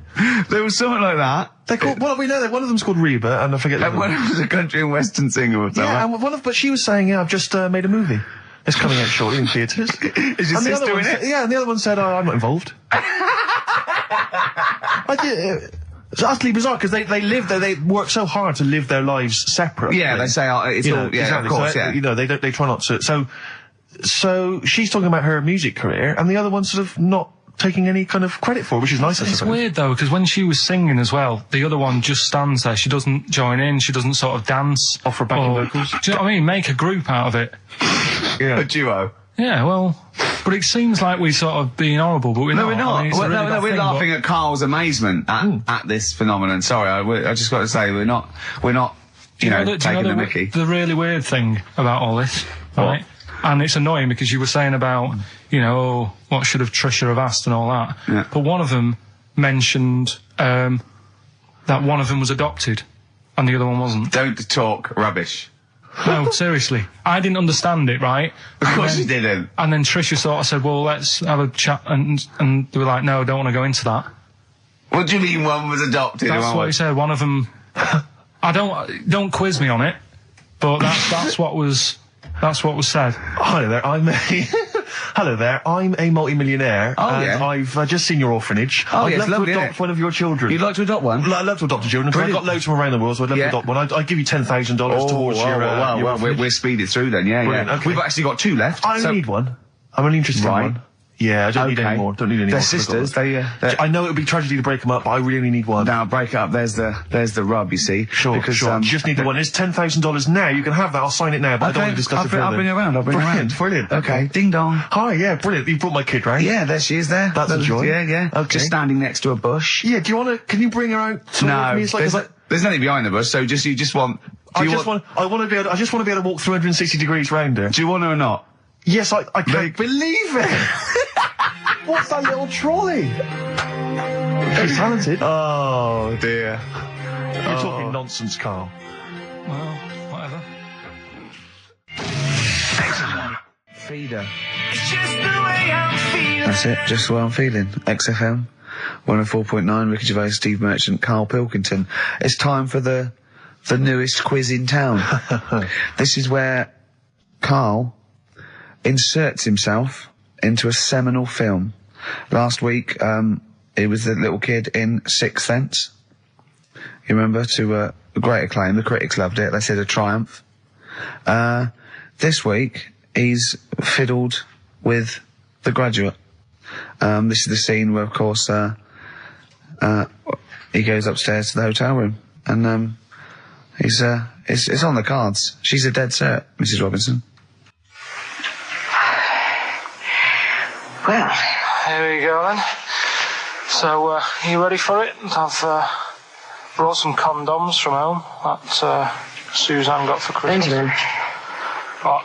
There was something like that. They're called. Well, we know that one of them's called Reba, and I forget. And one was a country and western singer or something. Yeah, and but she was saying, "Yeah, I've just made a movie. It's coming out shortly in theatres." Is your sister in it? Yeah, and the other one said, "Oh, I'm not involved." It's utterly bizarre because they live there. They work so hard to live their lives separately. Yeah, they say it's all. Yeah, exactly. of course. So, Yeah. They try not to. So she's talking about her music career, and the other one's sort of not taking any kind of credit for it, which is nice. It's weird though, because when she was singing as well, the other one just stands there. She doesn't join in. She doesn't sort of dance. Offer backing vocals. Do you know what I mean? Make a group out of it. Yeah. A duo. Yeah, well, but it seems like we're sort of being horrible, but we're not. No, we're not. I mean, it's a really bad we're thing, laughing at Karl's amazement at this phenomenon. Sorry, I just got to say we're not. You know, taking the mickey. The really weird thing about all this, right? And it's annoying because you were saying about, what should have Trisha have asked and all that. Yeah. But one of them mentioned that one of them was adopted and the other one wasn't. Don't talk rubbish. No, seriously. I didn't understand it, right? Of course you didn't. And then Trisha sort of said, well, let's have a chat, and they were like, no, I don't want to go into that. What do you mean one was adopted? That's what he said. One of them... don't quiz me on it, but that's what was said. Hello there, Hello there, I'm a multi-millionaire, and yeah. I've just seen your orphanage. Oh, I'd yeah, love lovely, to adopt one of your children. You'd like to adopt one? I'd love to adopt a children, because I've got loads from around the world, so I'd love to adopt one. I'd give you $10,000 towards your orphanage. We're speeded through then, yeah. Okay. We've actually got two left. I only need one. I'm only interested in one. Yeah, I don't need any more. Don't need any more. They're sisters. I know it would be tragedy to break them up, but I really only need one. Now break it up. There's the rub. You see. Sure. You just need the one. It's $10,000 now. You can have that. I'll sign it now. But I don't want to discuss it further. I'll bring it around. Brilliant. Okay. Ding dong. Hi. Yeah. Brilliant. You brought my kid round. Yeah. There she is. There. That's a joy. Yeah. Okay. Just standing next to a bush. Yeah. Do you want to? Can you bring her out? No. Me? It's there's nothing behind the bush. So you just want. I just want to be able to walk 360 degrees round her. Do you want her or not? Yes, I can't believe it! What's that little trolley? He's talented. Oh, dear. You're talking nonsense, Carl. Well, whatever. Feeder. That's it, just the way I'm feeling. XFM, 104.9, Ricky Gervais, Steve Merchant, Karl Pilkington. It's time for the newest quiz in town. This is where Karl inserts himself into a seminal film. Last week, he was the little kid in Sixth Sense. You remember, to great acclaim. The critics loved it. They said a triumph. This week, he's fiddled with The Graduate. This is the scene where, of course, he goes upstairs to the hotel room, and it's on the cards. She's a dead cert, Mrs. Robinson. Well, here we go then. So, are you ready for it? I've brought some condoms from home that Suzanne got for Christmas. Benjamin. What?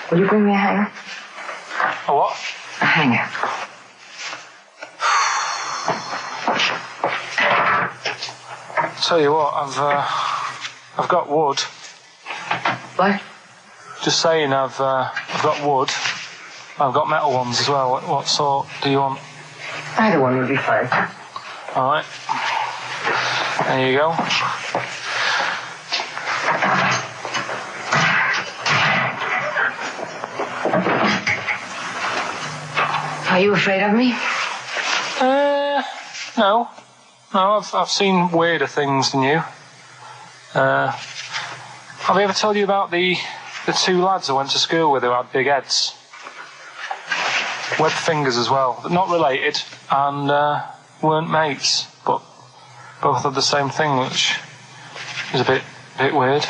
Will you bring me a hanger? A what? A hanger. Tell you what, I've got wood. What? Just saying, I've got wood. I've got metal ones as well. What sort do you want? Either one would be fine. All right. There you go. Are you afraid of me? No. No, I've seen weirder things than you. Have I ever told you about the two lads I went to school with who had big heads? Webbed fingers as well. But not related, and weren't mates, but both had the same thing, which is a bit weird.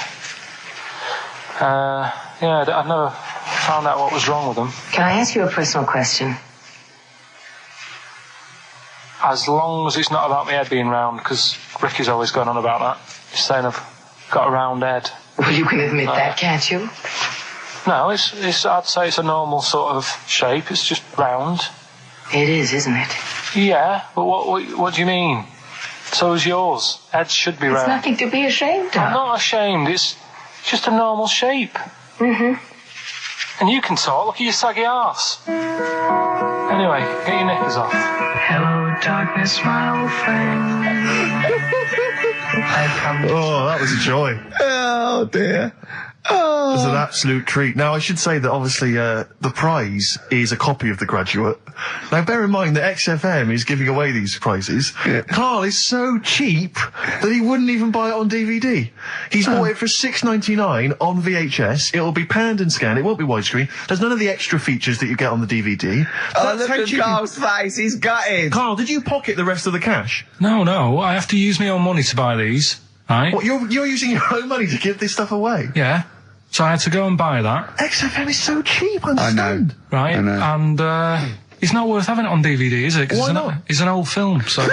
Yeah, I'd never found out what was wrong with them. Can I ask you a personal question? As long as it's not about my head being round, because Ricky's always gone on about that. He's saying I've got a round head. Well, you can admit that, can't you? No, it's. I'd say it's a normal sort of shape. It's just round. It is, isn't it? Yeah, but what do you mean? So is yours. Heads should be It's round. nothing to be ashamed I'm of. not ashamed. It's just a normal shape. Mm-hmm. And you can talk. Look at your saggy arse. Anyway, get your knickers off. Hello, darkness, my old friend. Oh, that was a joy. Oh, dear. Oh. It was an absolute treat. Now, I should say that obviously the prize is a copy of The Graduate. Now, bear in mind that XFM is giving away these prizes. Yeah. Carl is so cheap that he wouldn't even buy it on DVD. He's bought it for $6.99 on VHS. It'll be panned and scanned. It won't be widescreen. There's none of the extra features that you get on the DVD. Oh, look at Carl's face. He's gutted. Carl, did you pocket the rest of the cash? No. I have to use my own money to buy these. Right? What, you're using your own money to give this stuff away? Yeah. So I had to go and buy that. XFM is so cheap, I understand. Right? I know. And it's not worth having it on DVD, is it? 'Cause Why not? It's an old film, so...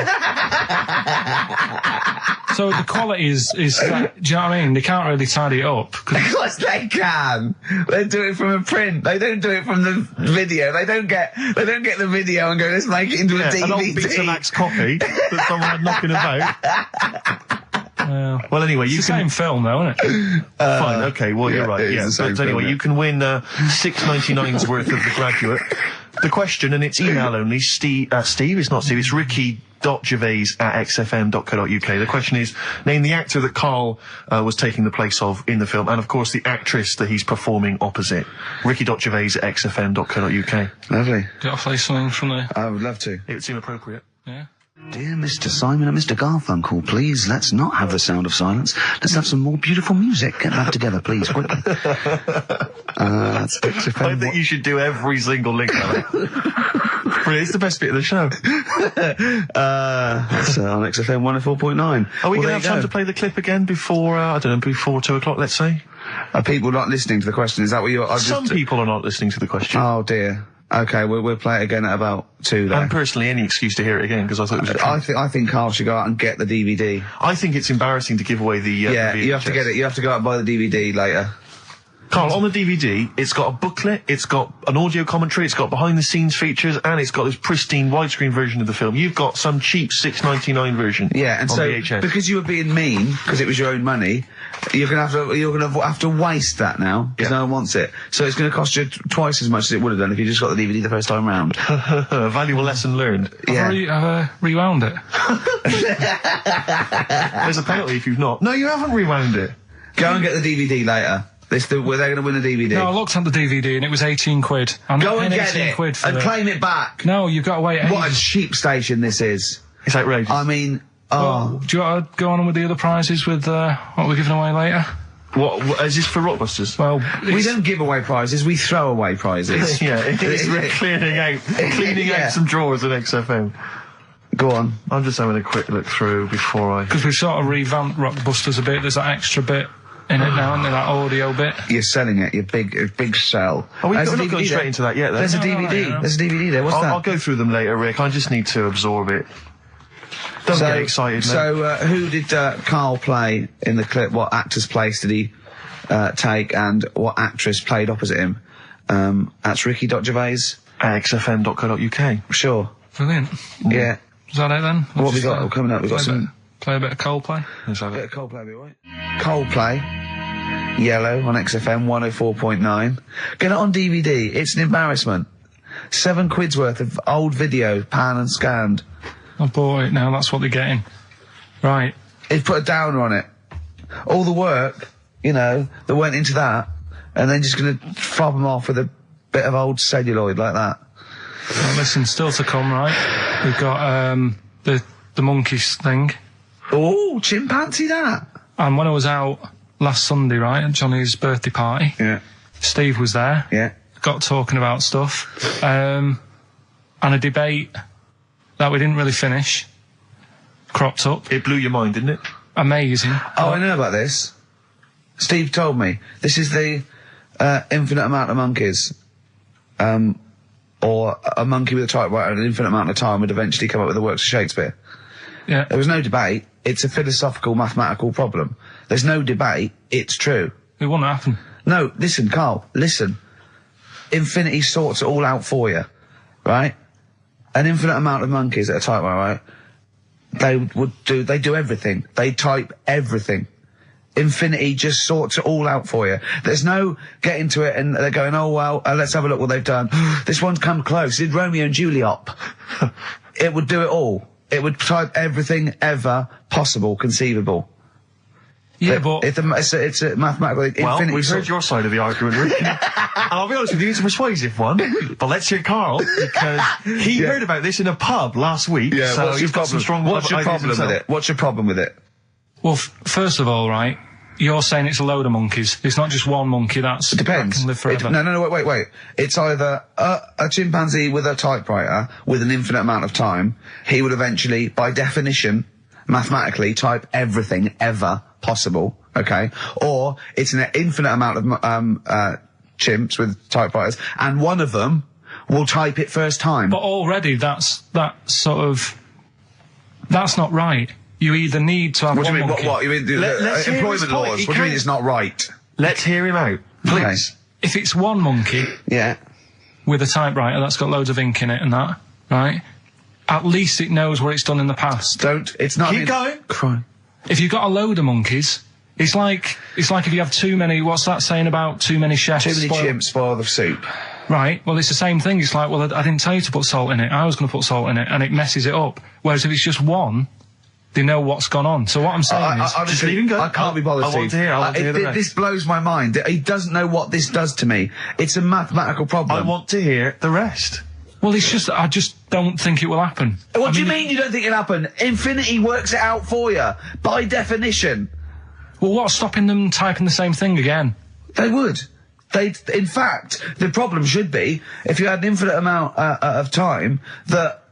So the quality is like, do you know what I mean? They can't really tidy it up. Of course they can. They do it from a print. They don't do it from the video. They don't get the video and go, let's make it into a DVD. An old Betamax copy that someone had knocking about. Well, anyway, you it's the same film, though, isn't it? Fine, okay, well, you're right, yeah. But anyway, you can win $6.99's worth of The Graduate. The question, and it's email only, Steve, it's not Steve, it's ricky.gervais@xfm.co.uk. The question is, name the actor that Karl was taking the place of in the film, and of course the actress that he's performing opposite. ricky.gervais@xfm.co.uk. Lovely. Do I play something from there? I would love to. It would seem appropriate. Yeah. Dear Mr. Simon and Mr. Garfunkel, please, let's not have the sound of silence. Let's have some more beautiful music. Get that together, please, quickly. That's XFM. I think you should do every single link on it. It's the best bit of the show. That's on XFM 104.9. Are we going to have time to play the clip again before, before 2 o'clock, let's say? Are people not listening to the question? Is that what you're... Some people are not listening to the question. Oh, dear. Okay, we'll play it again at about 2 then. And personally, any excuse to hear it again, because I thought it was I think Karl should go out and get the DVD. I think it's embarrassing to give away the Yeah, VHS. you have to get it. You have to go out and buy the DVD later. Carl, on the DVD, it's got a booklet, it's got an audio commentary, it's got behind-the-scenes features, and it's got this pristine widescreen version of the film. You've got some cheap $6.99 version. Yeah, and on so VHS. because you were being mean, because it was your own money, you're gonna have to waste that now because no one wants it. So it's gonna cost you twice as much as it would have done if you just got the DVD the first time round. A valuable lesson learned. Yeah. Have rewound it. There's a penalty if you've not. No, you haven't rewound it. Go and get the DVD later. They're going to win a DVD. No, I looked at the DVD and it was 18 quid. I'm Go not and paying get 18 it quid for and claim it back. No, you've got to wait. What a cheap station this is. It's outrageous. I mean, Well, do you want to go on with the other prizes with what we're giving away later? What is this for Rockbusters? Well, we don't give away prizes, we throw away prizes. Yeah, it's cleaning out some drawers at XFM. Go on. I'm just having a quick look through before I... Because we've sort of revamped Rockbusters a bit. There's that extra bit in it now, and that audio bit. You're selling it, your big sell. Oh, we're not going straight into that yet, then. There's a DVD. There's a DVD there. What's that? I'll go through them later, Rick. I just need to absorb it. Don't get excited, mate. So, who did Karl play in the clip? What actor's place did he take, and what actress played opposite him? That's Ricky.Gervais. XFM.co.uk. Sure. Brilliant. Yeah. Is that it then? What we got coming up? We've got some... Play a bit of Coldplay. Let's have A bit it. of Coldplay, be right? Coldplay. Yellow on XFM 104.9. Get it on DVD. It's an embarrassment. £7 worth of old video, pan and scanned. I bought it now, that's what they're getting. Right. He's put a downer on it. All the work, that went into that, and then just gonna fob them off with a bit of old celluloid like that. Well, listen, still to come, right? We've got the monkeys thing. Oh, chimpanzee that. And when I was out last Sunday, right, at Johnny's birthday party, Yeah. Steve was there. Yeah. Got talking about stuff. And a debate that we didn't really finish cropped up. It blew your mind, didn't it? Amazing. Oh, I know about this. Steve told me. This is the infinite amount of monkeys. Or a monkey with a typewriter and an infinite amount of time would eventually come up with the works of Shakespeare. Yeah. There was no debate. It's a philosophical, mathematical problem. There's no debate. It's true. It wouldn't happen. No, listen, Carl, listen. Infinity sorts it all out for you, right? An infinite amount of monkeys at a typewriter, right? They do everything. They type everything. Infinity just sorts it all out for you. There's no getting to it and they're going, oh, well, let's have a look what they've done. This one's come close. Did Romeo and Juliet. It would do it all. It would type everything ever possible, conceivable. Yeah, but... It's a mathematical... Well, infinity we've heard your side of the argument, Rick. And I'll be honest with you, it's a persuasive one. But let's hear Carl, because he heard about this in a pub last week. Yeah, so what's he's got some strong What's your problem with it? What's your problem with it? Well, first of all, right, you're saying it's a load of monkeys. It's not just one monkey that Depends. can live forever. No, wait. It's either a chimpanzee with a typewriter with an infinite amount of time. He would eventually, by definition, mathematically, type everything ever possible, okay? Or it's an infinite amount of chimps with typewriters, and one of them will type it first time. But already that's not right. You either need to have What do you mean? monkey. What? You mean Let's hear his employment point. laws? He What do you mean can't- it's not right? Let's hear him out, please. If it's one monkey Yeah. with a typewriter that's got loads of ink in it and that, right? At least it knows what it's done in the past. It's not... Keep going. Crime. If you've got a load of monkeys, it's like if you have too many. What's that saying about too many chefs? Too many chimps spoil the soup. Right. Well, it's the same thing. It's like, well, I didn't tell you to put salt in it. I was going to put salt in it, and it messes it up. Whereas if it's just one, they know what's gone on. So what I'm saying is, just leave him go. I can't be bothered. I want to hear. I want to hear the rest. This blows my mind. He doesn't know what this does to me. It's a mathematical problem. I want to hear the rest. well, it's just I just don't think it will happen. What do you mean you don't think it'll happen? Infinity works it out for you by definition. Well, what's stopping them typing the same thing again? They would. In fact, the problem should be if you had an infinite amount of time that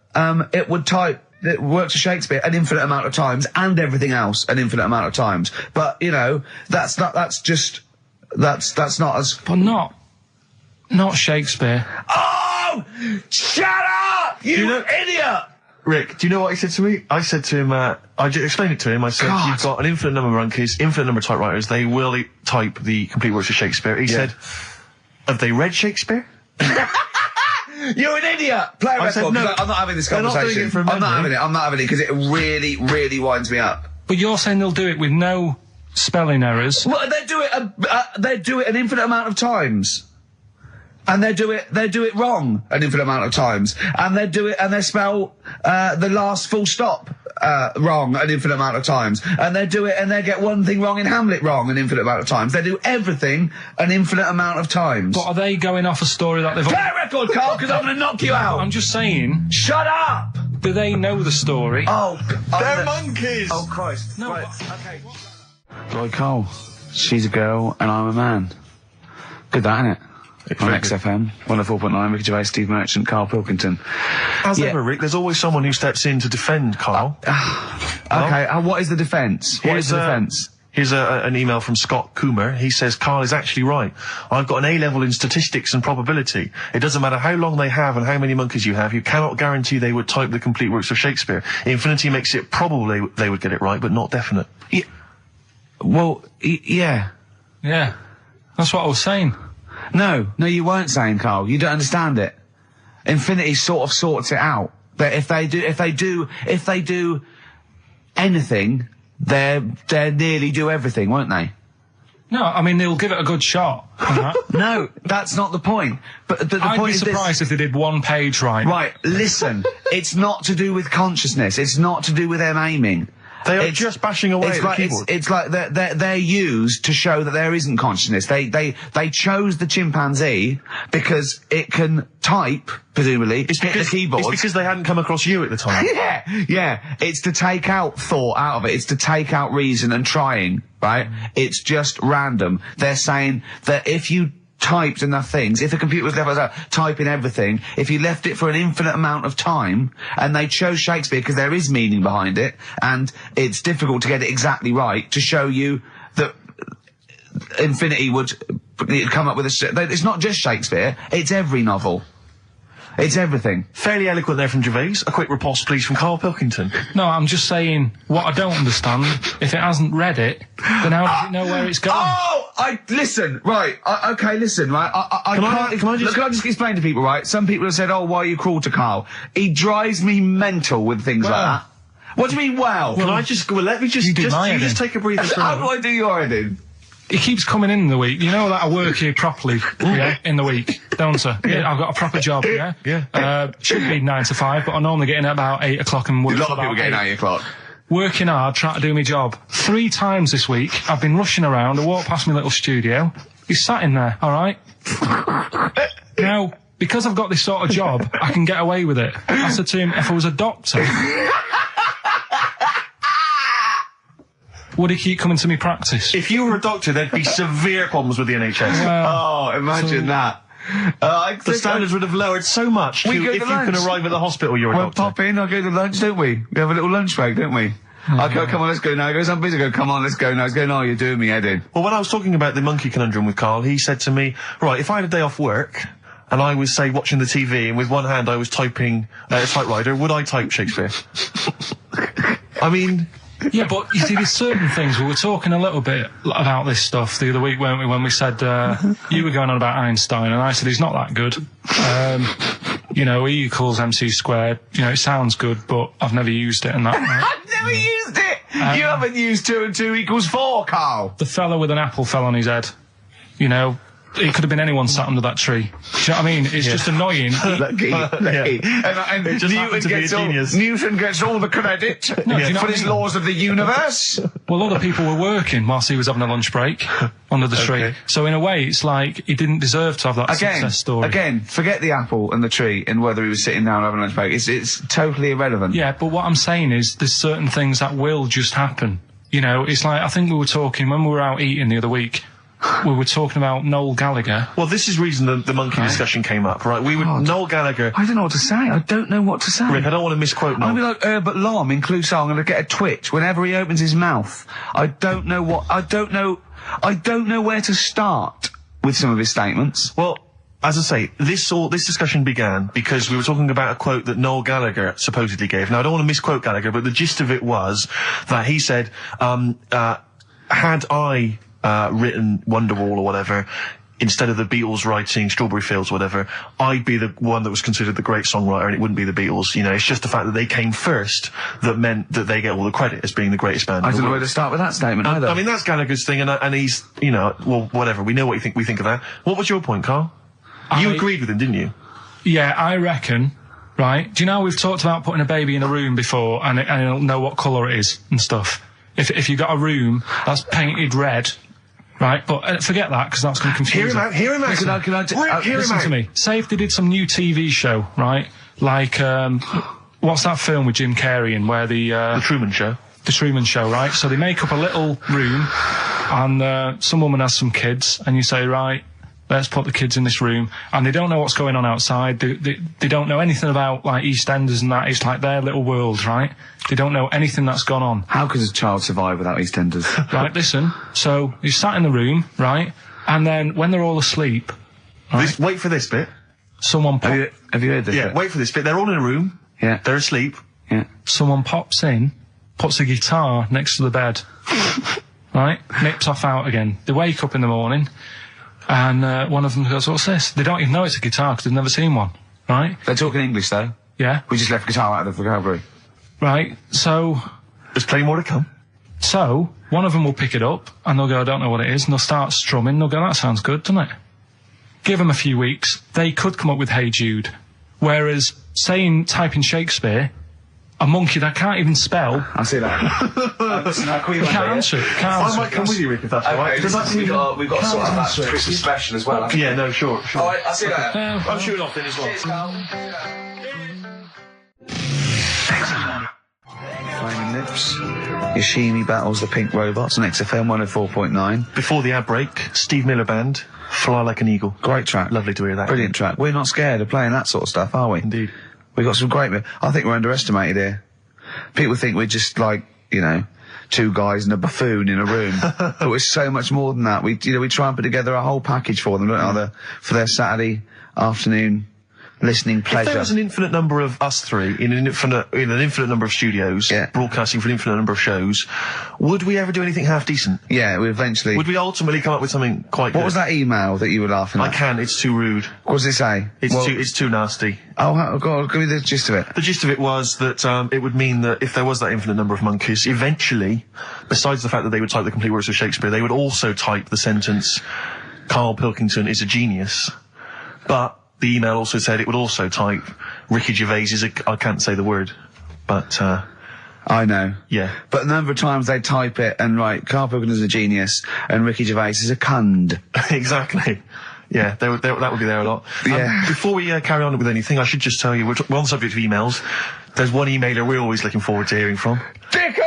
it would type. It works for Shakespeare an infinite amount of times and everything else an infinite amount of times. But that's not as. But not Shakespeare. Oh, shut up, you idiot! Rick, do you know what he said to me? I said to him, I explained it to him. I said, you've got an infinite number of monkeys, infinite number of typewriters. They will type the complete works of Shakespeare. He said, have they read Shakespeare? You're an idiot! Play a record. said, no, I'm not having this they're not conversation. doing it from I'm not memory. having it. I'm not having it because it really, really winds me up. But you're saying they'll do it with no spelling errors. Well, they do it an infinite amount of times. And they do it wrong an infinite amount of times. And they spell the last full stop wrong an infinite amount of times. And they get one thing wrong in Hamlet wrong an infinite amount of times. They do everything an infinite amount of times. But are they going off a story that they've... Play a record, Carl, because I'm going to knock you out. I'm just saying... Shut up! Do they know the story? Oh, They're monkeys! Oh, Christ. No, right, okay. Lloyd Cole, she's a girl and I'm a man. Good that, innit? On XFM, 104.9, Ricky Gervais, Steve Merchant, Karl Pilkington. As ever, Rick, there's always someone who steps in to defend Carl. Okay, what is the defence? What is the defence? Here's an email from Scott Coomer. He says, Carl is actually right. I've got an A-level in statistics and probability. It doesn't matter how long they have and how many monkeys you have. You cannot guarantee they would type the complete works of Shakespeare. Infinity makes it probable they would get it right, but not definite. Yeah. Well, yeah. Yeah. That's what I was saying. No, you weren't saying, Carl. You don't understand it. Infinity sort of sorts it out. That if they do anything, they nearly do everything, won't they? No, I mean, they'll give it a good shot. No, that's not the point. But the I'd point be is surprised if they did one page right. Right, listen. It's not to do with consciousness. It's not to do with them aiming. They are just bashing away at the keyboard. It's like they're used to show that there isn't consciousness. They chose the chimpanzee because it can type, presumably, hit the keyboard. It's because they hadn't come across you at the time. Yeah. It's to take out thought out of it. It's to take out reason and trying, right? It's just random. They're saying that if you typed enough things, if the computer was left typing everything, if you left it for an infinite amount of time, and they chose Shakespeare because there is meaning behind it, and it's difficult to get it exactly right, to show you that Infinity would come up with it's not just Shakespeare, it's every novel. It's everything. Fairly eloquent there from Gervais. A quick riposte, please, from Karl Pilkington. No, I'm just saying, what I don't understand, if it hasn't read it, then how does it know where it's going? Listen, right, listen, right, can I just explain to people, right? Some people have said, why are you cruel to Carl? He drives me mental with things like that. What do you mean, well? Can I just, let me just take a breather for How do I do your editing? He keeps coming in the week. You know that I work here properly, in the week, don't I? Yeah, I've got a proper job, Yeah. Should be 9 to 5, but I normally get in at about 8 o'clock and work. A lot of people getting 8 o'clock. Working hard, trying to do my job. 3 times this week, I've been rushing around. I walked past my little studio. He's sat in there, all right? Now, because I've got this sort of job, I can get away with it. I said to him, if I was a doctor, would he keep coming to me practice? If you were a doctor, there'd be severe problems with the NHS. Well, imagine that. The standards would have lowered so much if you can arrive at the hospital you're a doctor. We'll pop in, I'll go to lunch, don't we? We have a little lunch break, don't we? I go, come on, let's go now. He goes, I'm busy. I go, come on, let's go now. He's going, no, you're doing me head in. Well, when I was talking about the monkey conundrum with Carl, he said to me, right, if I had a day off work, and I was, say, watching the TV, and with one hand I was typing a typewriter, would I type Shakespeare? I mean... Yeah, but you see, there's certain things. We were talking a little bit about this stuff the other week, weren't we, when we said, you were going on about Einstein, and I said he's not that good. E equals MC squared. It sounds good, but I've never used it and that. Right? I've never used it! You haven't used 2 and 2 equals 4, Carl! The fella with an apple fell on his head. It could have been anyone sat under that tree. Do you know what I mean? It's just annoying. Lucky. And it just happened to be a genius. Newton gets all the credit for his laws of the universe. Well, other people were working whilst he was having a lunch break under the tree. So in a way, it's like he didn't deserve to have that success story. Again, forget the apple and the tree and whether he was sitting down having a lunch break. It's totally irrelevant. Yeah, but what I'm saying is there's certain things that will just happen. It's like, I think we were talking, when we were out eating the other week, we were talking about Noel Gallagher. Well, this is the reason the monkey discussion came up, right? Noel Gallagher... I don't know what to say. I don't know what to say. Rick, I don't want to misquote Noel. I'll be like Herbert Lom in Clouseau. I'm going to get a twitch whenever he opens his mouth. I don't know where to start with some of his statements. Well, as I say, this discussion began because we were talking about a quote that Noel Gallagher supposedly gave. Now, I don't want to misquote Gallagher, but the gist of it was that he said, had I written Wonderwall or whatever, instead of the Beatles writing Strawberry Fields or whatever, I'd be the one that was considered the great songwriter and it wouldn't be the Beatles. You know, it's just the fact that they came first that meant that they get all the credit as being the greatest band. I don't know where to start with that statement either. I mean, that's Gallagher's thing, and he's, you know, well, whatever. We know what we think of that. What was your point, Carl? You agreed with him, didn't you? Yeah, I reckon, right? Do you know we've talked about putting a baby in a room before and it'll know what colour it is and stuff? If you've got a room that's painted red, right? But forget that, because that's going to confuse Hear him out. Listen to me. Say if they did some new TV show, right? Like, what's that film with Jim Carrey in where The Truman Show. The Truman Show, right? So they make up a little room and some woman has some kids and you say, right, let's put the kids in this room, and they don't know what's going on outside. They don't know anything about, like, EastEnders and that. It's like their little world, right? They don't know anything that's gone on. How could a child survive without EastEnders? Right, listen. So, you sat in the room, right? And then, when they're all asleep... Right, wait for this bit. Someone Have you heard this Yeah, bit? wait for this bit. They're all in a room. Yeah. They're asleep. Yeah. Someone pops in, puts a guitar next to the bed. Right? Nips off out again. They wake up in the morning... And one of them goes, what's this? They don't even know it's a guitar because they've never seen one, right? They're talking English, though. Yeah. We just left guitar out of the vocabulary. Right, so... There's plenty more to come. So, one of them will pick it up, and they'll go, I don't know what it is, and they'll start strumming, they'll go, that sounds good, doesn't it? Give them a few weeks, they could come up with Hey Jude. Whereas, type in Shakespeare, a monkey that can't even spell... I see that. Listen, I'll call you can't answer it, can't answer I might come with you, Rick, if that's all right. We've got to sort out that Christmas special as well. Yeah, no, sure. All right, I'll see you later. I'm shooting off then as well. Cheers, Carl. Flaming Lips. Yoshimi battles the Pink Robots on XFM 104.9. Before the ad break, Steve Miller Band, Fly Like an Eagle. Great track. Lovely to hear that. Brilliant track. We're not scared of playing that sort of stuff, are we? Indeed. We've got some great... I think we're underestimated here. People think we're just like, you know, two guys and a buffoon in a room. But we're so much more than that. We try and put together a whole package for them, don't we? For their Saturday afternoon listening pleasure. If there was an infinite number of us three in an infinite number of studios, broadcasting for an infinite number of shows, would we ever do anything half decent? Yeah, we eventually... Would we ultimately come up with something quite good? What was that email that you were laughing at? I can't, it's too rude. What does it say? It's too nasty. Oh, God, give me the gist of it. The gist of it was that it would mean that if there was that infinite number of monkeys, eventually, besides the fact that they would type the complete works of Shakespeare, they would also type the sentence, Karl Pilkington is a genius. But the email also said it would also type, Ricky Gervais is I can't say the word, but... I know. Yeah. But a number of times they type it and write, Karl Pilkington is a genius and Ricky Gervais is a cund. Exactly. Yeah, that would be there a lot. Yeah. Before we carry on with anything, I should just tell you, we're on the subject of emails. There's one emailer we're always looking forward to hearing from. Richie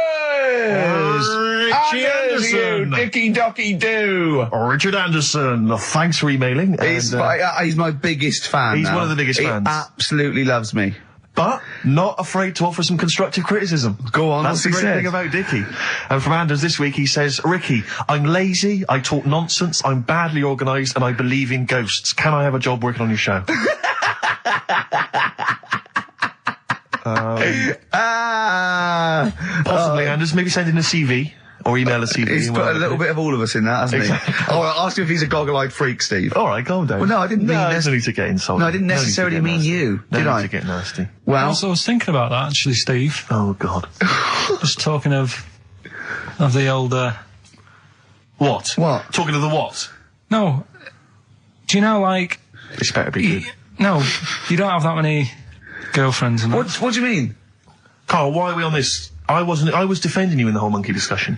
Anderson! Dicky Docky Doo! Richard Anderson, thanks for emailing. He's my biggest fan. He's now. one of the biggest fans. He absolutely loves me. But not afraid to offer some constructive criticism. Go on, that's the great thing about Dickie. And from Anders this week, he says, Ricky, I'm lazy, I talk nonsense, I'm badly organised, and I believe in ghosts. Can I have a job working on your show? Possibly, Anders. Maybe send in a CV. Or email a CV. He's put a little bit of all of us in that, hasn't he? Oh, I'll ask him if he's a goggle-eyed freak, Steve. All right, calm down. Well, no, I didn't mean... No need to get insulted. No, I didn't necessarily mean you, did I? No need to get nasty. Well... I was thinking about that, actually, Steve. Oh, God. Just talking of the old... What? What? Talking of the what? No. Do you know, like... This better be good. No, you don't have that many girlfriends and that. What do you mean? Carl, why are we on this? I was defending you in the whole monkey discussion.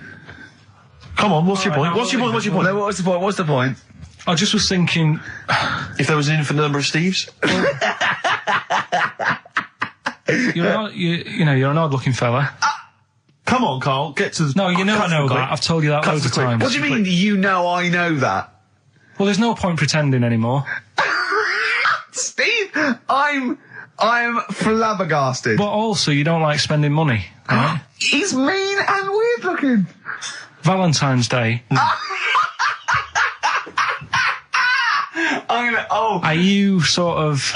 Come on, what's your point? What's your point? No, what's the point? What's the point? I just was thinking... If there was an infinite number of Steves? You're an odd-looking fella. Come on, Carl, get to the... No, I know that. I've told you that loads of times. What do you mean, you know I know that? Well, there's no point pretending anymore. Steve, I'm flabbergasted. But also, you don't like spending money, right? He's mean and weird looking. Valentine's Day. Are you sort of,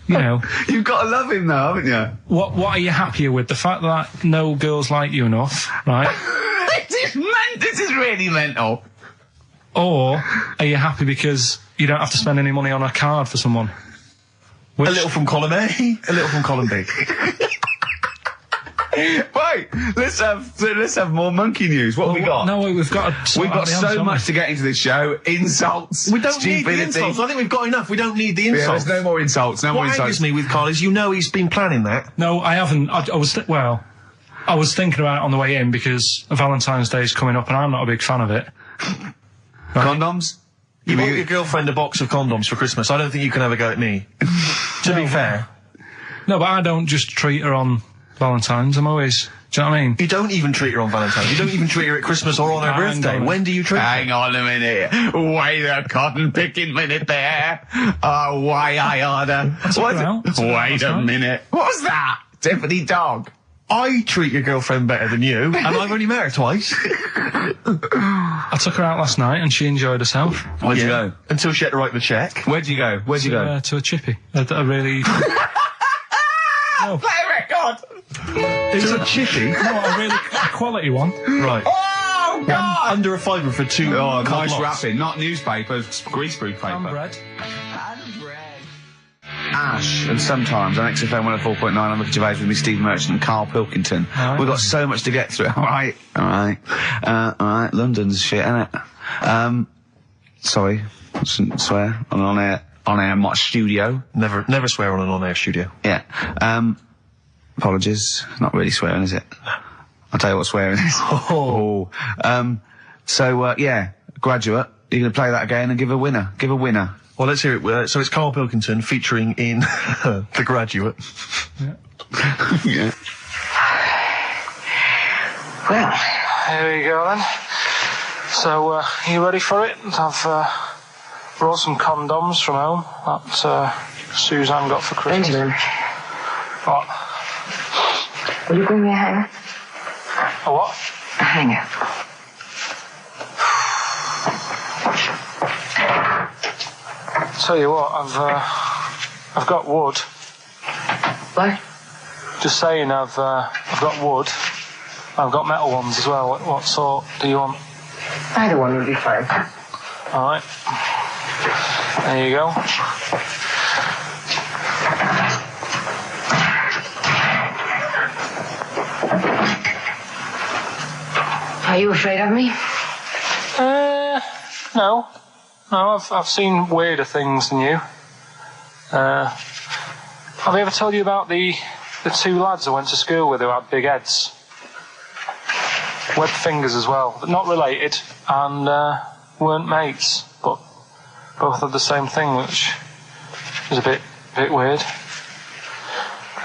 you know... You've got to love him now, haven't you? What are you happier with? The fact that no girls like you enough, right? This is really mental. Or are you happy because you don't have to spend any money on a card for someone? A little from column A, a little from column B. Wait, let's have more monkey news. What have we got? No, we've got so much to get into this show. Insults. We don't need stupidity. the insults. I think we've got enough. We don't need the insults. Yeah, there's no more insults. What angers me with Carl is you know he's been planning that. No, I haven't. I was thinking about it on the way in because Valentine's Day is coming up and I'm not a big fan of it. Condoms? You bought your girlfriend a box of condoms for Christmas. I don't think you can have a go at me. To be fair. No, but I don't just treat her on Valentine's. I'm always... Do you know what I mean? You don't even treat her on Valentine's. You don't even treat her at Christmas or on her birthday. When do you treat her? Hang on a minute. Wait a cotton picking minute there. Oh, why I order. Wait a minute. What's that? Tiffany dog. I treat your girlfriend better than you, and I've only met her twice. I took her out last night and she enjoyed herself. Where'd you go? Until she had to write the check. Where'd you go? To a chippy. A really... No. Play a record! It was a chippy? No, a really quality one. Right. Oh, God! Under a fiver for two. Oh, nice wrapping. Not newspaper, greaseproof paper. And bread. Ash, and sometimes on XFM 104.9 I'm Ricky Gervais with me, Steve Merchant and Karl Pilkington. Right. We've got so much to get through. Alright. London's shit, innit? Sorry. Shouldn't swear. On air, my studio. Never swear on an on-air studio. Yeah. Apologies. Not really swearing, is it? I'll tell you what swearing is. Yeah, Graduate. You're going to play that again and give a winner. Give a winner. Well, let's hear it. So it's Karl Pilkington featuring in The Graduate. Yeah. Yeah. Well, here we go then. So, you ready for it? I've brought some condoms from home that Suzanne got for Christmas. Benjamin. What? Will you bring me a hanger? A what? A hanger. Tell you what, I've got wood. What? Just saying, I've got wood. I've got metal ones as well. What sort do you want? Either one would be fine. All right. There you go. Are you afraid of me? No. No, I've seen weirder things than you. Have I ever told you about the two lads I went to school with who had big heads? Webbed fingers as well, but not related, and weren't mates, but both had the same thing, which was a bit weird.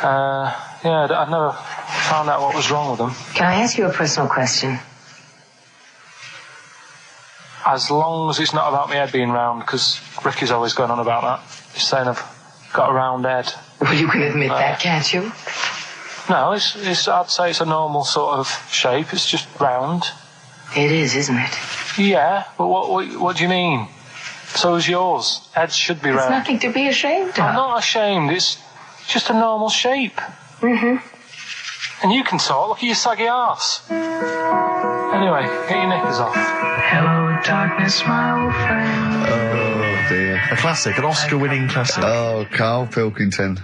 I'd never found out what was wrong with them. Can I ask you a personal question? As long as it's not about my head being round, because Ricky's always going on about that. He's saying I've got a round head. Well, you can admit that, can't you? No, I'd say it's a normal sort of shape. It's just round. It is, isn't it? Yeah, but what do you mean? So is yours. Heads should be round. It's nothing to be ashamed of. I'm not ashamed. It's just a normal shape. Mm-hmm. And you can talk. Look at your saggy arse. Anyway, get your knickers off. Hello, darkness, my old friend. Oh, dear. A classic, an Oscar-winning classic. Oh, Karl Pilkington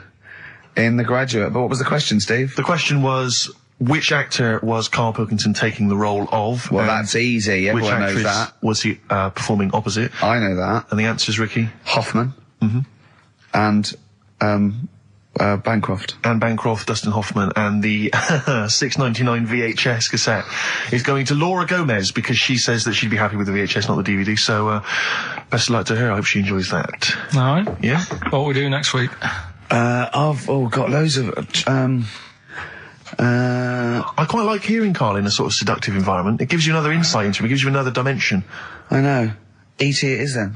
in The Graduate. But what was the question, Steve? The question was, which actor was Karl Pilkington taking the role of? Well, that's easy. Everyone knows which actress that. was he performing opposite? I know that. And the answer's Ricky? Hoffman. Mm-hmm. And Bancroft. Anne Bancroft, Dustin Hoffman, and the $6.99 VHS cassette is going to Laura Gomez because she says that she'd be happy with the VHS, not the DVD. So, best of luck to her. I hope she enjoys that. All right. Yeah. What we do next week? I've got loads of. I quite like hearing Karl in a sort of seductive environment. It gives you another insight into him. It gives you another dimension. I know. E.T. it is then.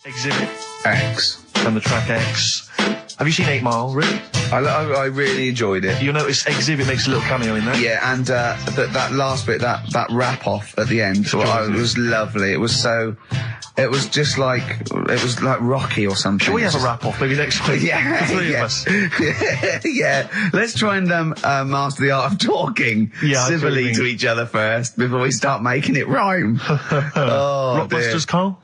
Exhibit X. and the track X. Have you seen 8 Mile, really? I really enjoyed it. You'll notice Exhibit makes a little cameo in there. Yeah, and that last bit, that wrap off at the end, it was lovely. It was just like, it was like Rocky or something. Shall we have a wrap off maybe next week? Yeah, the three of us. Yeah. Let's try and master the art of talking civilly to each other first before we start making it rhyme. Rockbusters, Carl?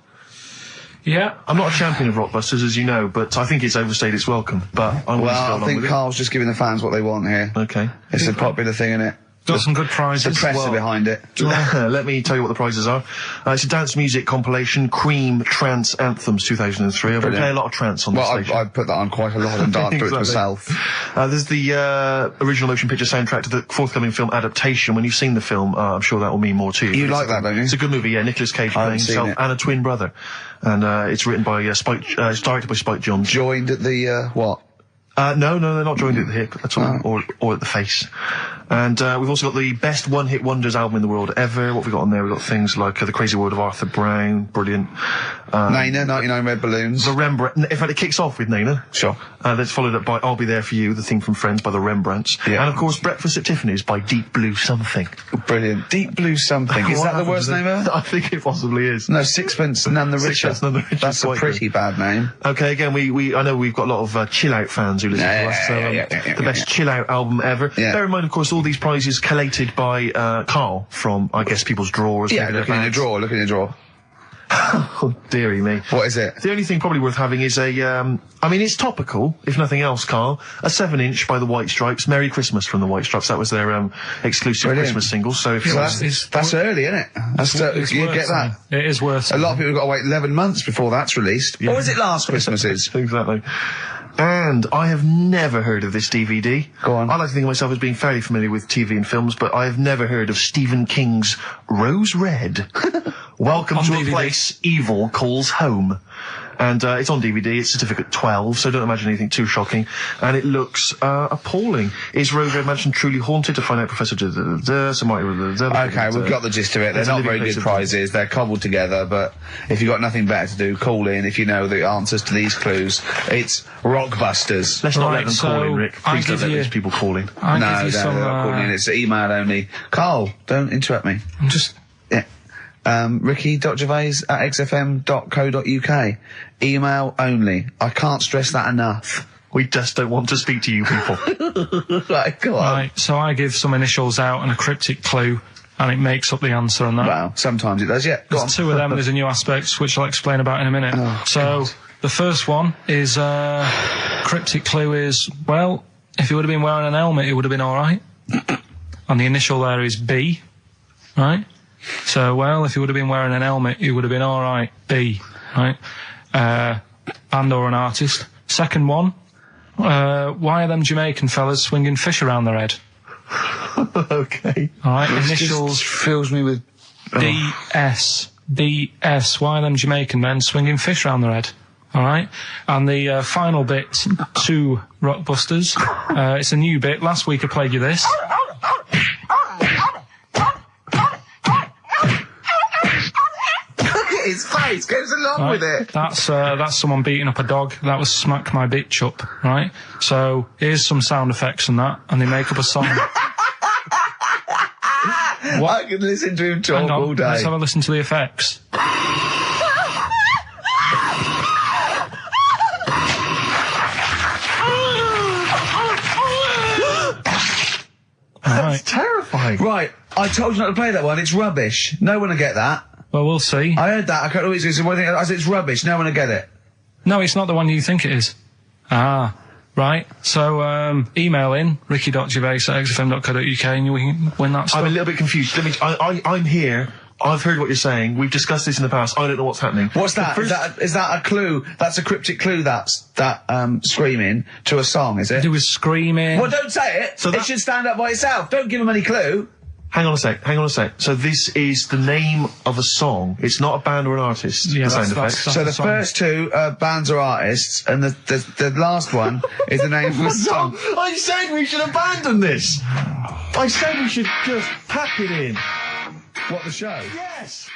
Yeah. I'm not a champion of Rockbusters, as you know, but I think it's overstayed its welcome. But I think Carl's just giving the fans what they want here. Okay. It's a popular thing, isn't it? Got some good prizes. The press are behind it. Let me tell you what the prizes are. It's a dance music compilation, Cream Trance Anthems 2003. I play a lot of trance on the station. I put that on quite a lot and danced to it myself. There's the original motion picture soundtrack to the forthcoming film adaptation. When you've seen the film, I'm sure that will mean more to you. You like that, don't you? It's a good movie, yeah. Nicolas Cage playing himself and a twin brother. And it's written by it's directed by Spike Jonze. Joined at the, what? No, they're not joined at the hip at all, or at the face. And we've also got the best one-hit wonders album in the world ever. What have we got on there? We've got things like The Crazy World of Arthur Brown, brilliant. Nana, 99 Red Balloons. The Rembrandt. In fact, it kicks off with Nana. Sure. That's followed up by I'll Be There For You, the theme from Friends by the Rembrandts. Yeah. And of course, Breakfast at Tiffany's by Deep Blue Something. Brilliant. Deep Blue Something. Is that the worst name ever? I think it possibly is. No, Sixpence None the Richer. Sixpence None the Richer. That's a pretty bad name. Okay, again, I know we've got a lot of chill-out fans who listen to us. So, the best chill-out album ever. Yeah. Bear in mind, of course, all these prizes collated by Carl from, I guess, people's drawers. Yeah, look in your drawer. Oh, dearie me. What is it? The only thing probably worth having is it's topical, if nothing else, Carl. A 7-inch by the White Stripes, Merry Christmas from the White Stripes. That was their exclusive Christmas single. So if that's early, isn't it? You get that. It is worth a lot of people have got to wait 11 months before that's released. Yeah. Or is it last Christmas's? Exactly. And I have never heard of this DVD. Go on. I like to think of myself as being fairly familiar with TV and films, but I have never heard of Stephen King's Rose Red. Welcome to DVD. A place evil calls home. And it's on DVD, it's certificate 12, so don't imagine anything too shocking. And it looks appalling. Is Rose Red Mansion truly haunted? To find out, Professor Okay, we've got the gist of it. They're not very good prizes. They're cobbled together, but if you've got nothing better to do, call in if you know the answers to these clues. It's Rockbusters. Let's not let them call in, Rick. Please don't let these people call in. No, they're not calling in. It's email only. Carl, don't interrupt me. I'm just... ricky.gervais@xfm.co.uk. Email only. I can't stress that enough. We just don't want to speak to you people. Right, go on. Right, so I give some initials out and a cryptic clue, and it makes up the answer on that. Well, sometimes it does, yeah. There's two of them, there's a new aspect, which I'll explain about in a minute. God. The first one is, cryptic clue is, well, if he would have been wearing an helmet, it would have been alright. And the initial there is B, right? So, well, if he would have been wearing an helmet, he would have been alright. B, right? Band or an artist. Second one, why are them Jamaican fellas swinging fish around their head? Okay. Alright, initials. Just fills me with... DS. DS. Why are them Jamaican men swinging fish around their head? Alright? And the final bit to Rockbusters. It's a new bit. Last week I played you this. His face goes along with it. That's someone beating up a dog. That was Smack My Bitch Up, right? So here's some sound effects and that, and they make up a song. I can listen to him talk all day. Let's have a listen to the effects. That's terrifying. Right, I told you not to play that one. It's rubbish. No one will get that. Well, we'll see. I heard that. I can't always say it's rubbish. No one will get it. No, it's not the one you think it is. Ah, right. So, email in, ricky.gervais@xfm.co.uk and you can win that stuff. I'm a little bit confused. I'm here. I've heard what you're saying. We've discussed this in the past. I don't know what's happening. What's that? Is that a clue? That's a cryptic clue. That's screaming to a song, is it? It was screaming. Well, don't say it. It should stand up by itself. Don't give them any clue. Hang on a sec. So this is the name of a song. It's not a band or an artist. Yeah, that's so the first two are bands or artists, and the last one is the name of a song. I said we should abandon this. I said we should just pack it in. What, the show? Yes.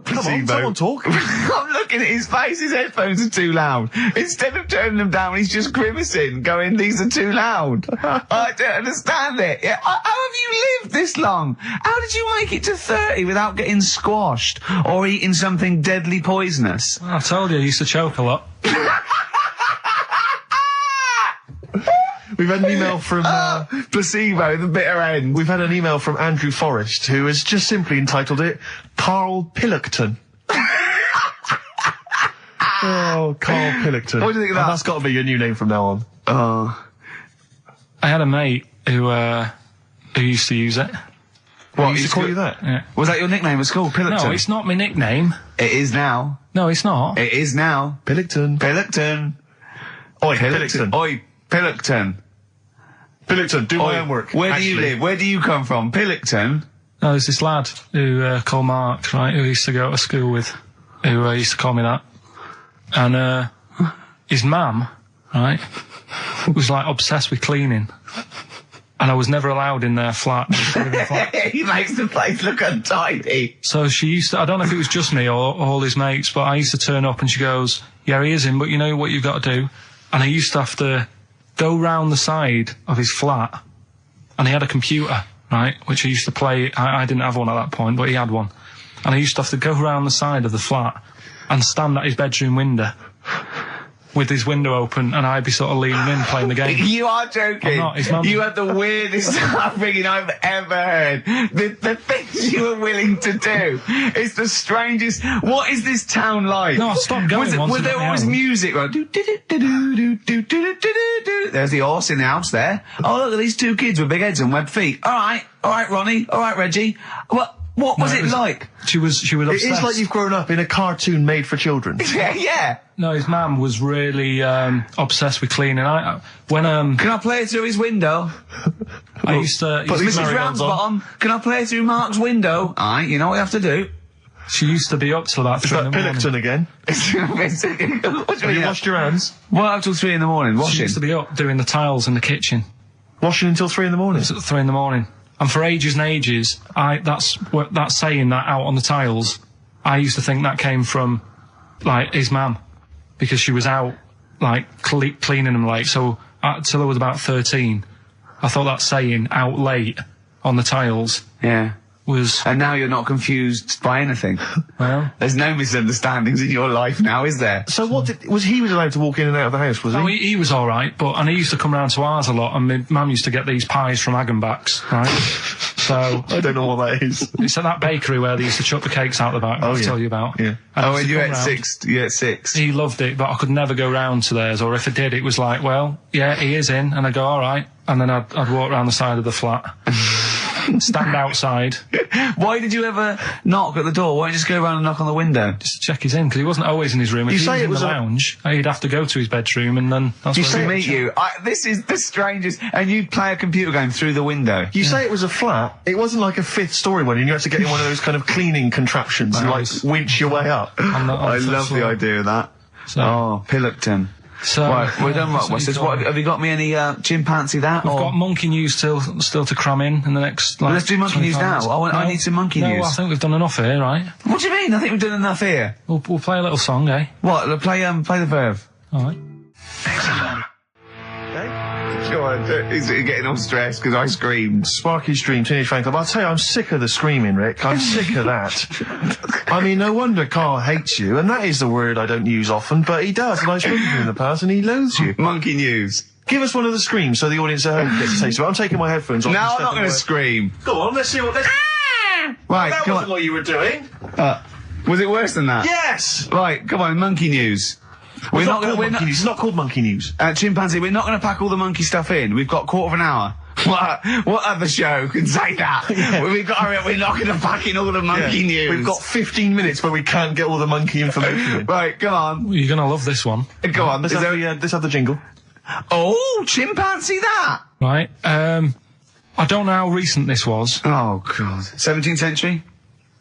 Come on, someone talk. I'm looking at his face. His headphones are too loud. Instead of turning them down, he's just grimacing, going, these are too loud. I don't understand it. Yeah. How have you lived this long? How did you make it to 30 without getting squashed or eating something deadly poisonous? I told you I used to choke a lot. We've had an email from... placebo, the bitter end. We've had an email from Andrew Forrest, who has just simply entitled it Karl Pilkington. Oh, Karl Pilkington. What do you think of that? That's got to be your new name from now on. I had a mate who used to use it. What, he used to call you that? Yeah. Was that your nickname at school, Pilkington? No, it's not my nickname. It is now. No, it's not. It is now. Pilkington. Pilkington. Oi, Pilkington. Oi, Pilkington. Pilkington, do my homework. Where do you live? Where do you come from? Pilkington? No, there's this lad who called Mark, right, who used to go to school with, who used to call me that. And his mum, right, was like obsessed with cleaning. And I was never allowed in their flat. He makes the place look untidy. So she used to, I don't know if it was just me or all his mates, but I used to turn up and she goes, yeah, he is in, but you know what you've got to do? And he used to have to go round the side of his flat, and he had a computer, right, which he used to play. I didn't have one at that point, but he had one. And he used to have to go round the side of the flat and stand at his bedroom window with his window open, and I'd be sort of leaning in playing the game. You are joking. I'm not, his mum. You had the weirdest upbringing I've ever heard. The things you were willing to do. It's the strangest. What is this town like? No, I stopped going once. Was there always music? Right? There's the horse in the house there. Oh, look at these two kids with big heads and webbed feet. All right, Ronnie. All right, Reggie. What was it like? She was obsessed. It is like you've grown up in a cartoon made for children. Yeah. No, his mum was really obsessed with cleaning. When Can I play through his window? I used to... Mrs. Ramsbottom, can I play through Mark's window? Aye, you know what you have to do. She used to be up till about 3 in the morning. Pilkington again. Have you washed your hands? What, up till 3 in the morning? She Washing? used to be up doing the tiles in the kitchen. Washing until 3 in the morning? It was at 3 in the morning. And for ages and ages, that saying that out on the tiles, I used to think that came from, like, his mum. Because she was out, like, cleaning them late. So, till I was about 13, I thought that saying, out late, on the tiles... Yeah. Was... And now you're not confused by anything. Well... There's no misunderstandings in your life now, is there? So he was allowed to walk in and out of the house, was he? Oh, he was alright, and he used to come round to ours a lot, and my mum used to get these pies from Hagenbach's, right? So... I don't know what that is. It's at that bakery where they used to chuck the cakes out the back, I'll tell you about. Yeah. And you ate six? He loved it, but I could never go round to theirs, or if I did, it was like, well, yeah, he is in, and I'd go, alright, and then I'd walk round the side of the flat. Stand outside. Why did you ever knock at the door? Why don't you just go around and knock on the window? Just to check he's in, because he wasn't always in his room. If he was in the lounge, he'd have to go to his bedroom, and then that's where he'd meet you. This is the strangest. And you'd play a computer game through the window. You say it was a flat. It wasn't like a 5th story one, and you had to get in one of those kind of cleaning contraptions and, like, winch your way up. I love the idea of that. So, oh, Pilkington. So, right, we're done. What have you got me any chimpanzee that? We've got monkey news still to cram in the next. Like, let's do monkey news now. I need some monkey news. No, I think we've done enough here, right? What do you mean? I think we've done enough here. We'll play a little song, eh? What? Play the verb. All right. XFM. Go on, he's getting all stressed because I screamed. Sparky's Dream, Teenage Fan Club. I'll tell you, I'm sick of the screaming, Rick. I'm sick of that. I mean, no wonder Carl hates you, and that is the word I don't use often, but he does, and I've spoken to him in the past, and he loathes you. Monkey news. Give us one of the screams so the audience at home gets a taste of it. I'm taking my headphones off. No, I'm not going to scream. Go on, let's see what... Right, that wasn't what you were doing. Was it worse than that? Yes! Right, come on, monkey news. It's not called monkey news. Chimpanzee, we're not going to pack all the monkey stuff in. We've got quarter of an hour. What other show can say that? Yeah. We're not going to pack in all the monkey news. We've got 15 minutes where we can't get all the monkey information in. Right, come on. Well, you're going to love this one. Go on. Let's have the jingle. Oh, chimpanzee that! Right, I don't know how recent this was. Oh, God. 17th century?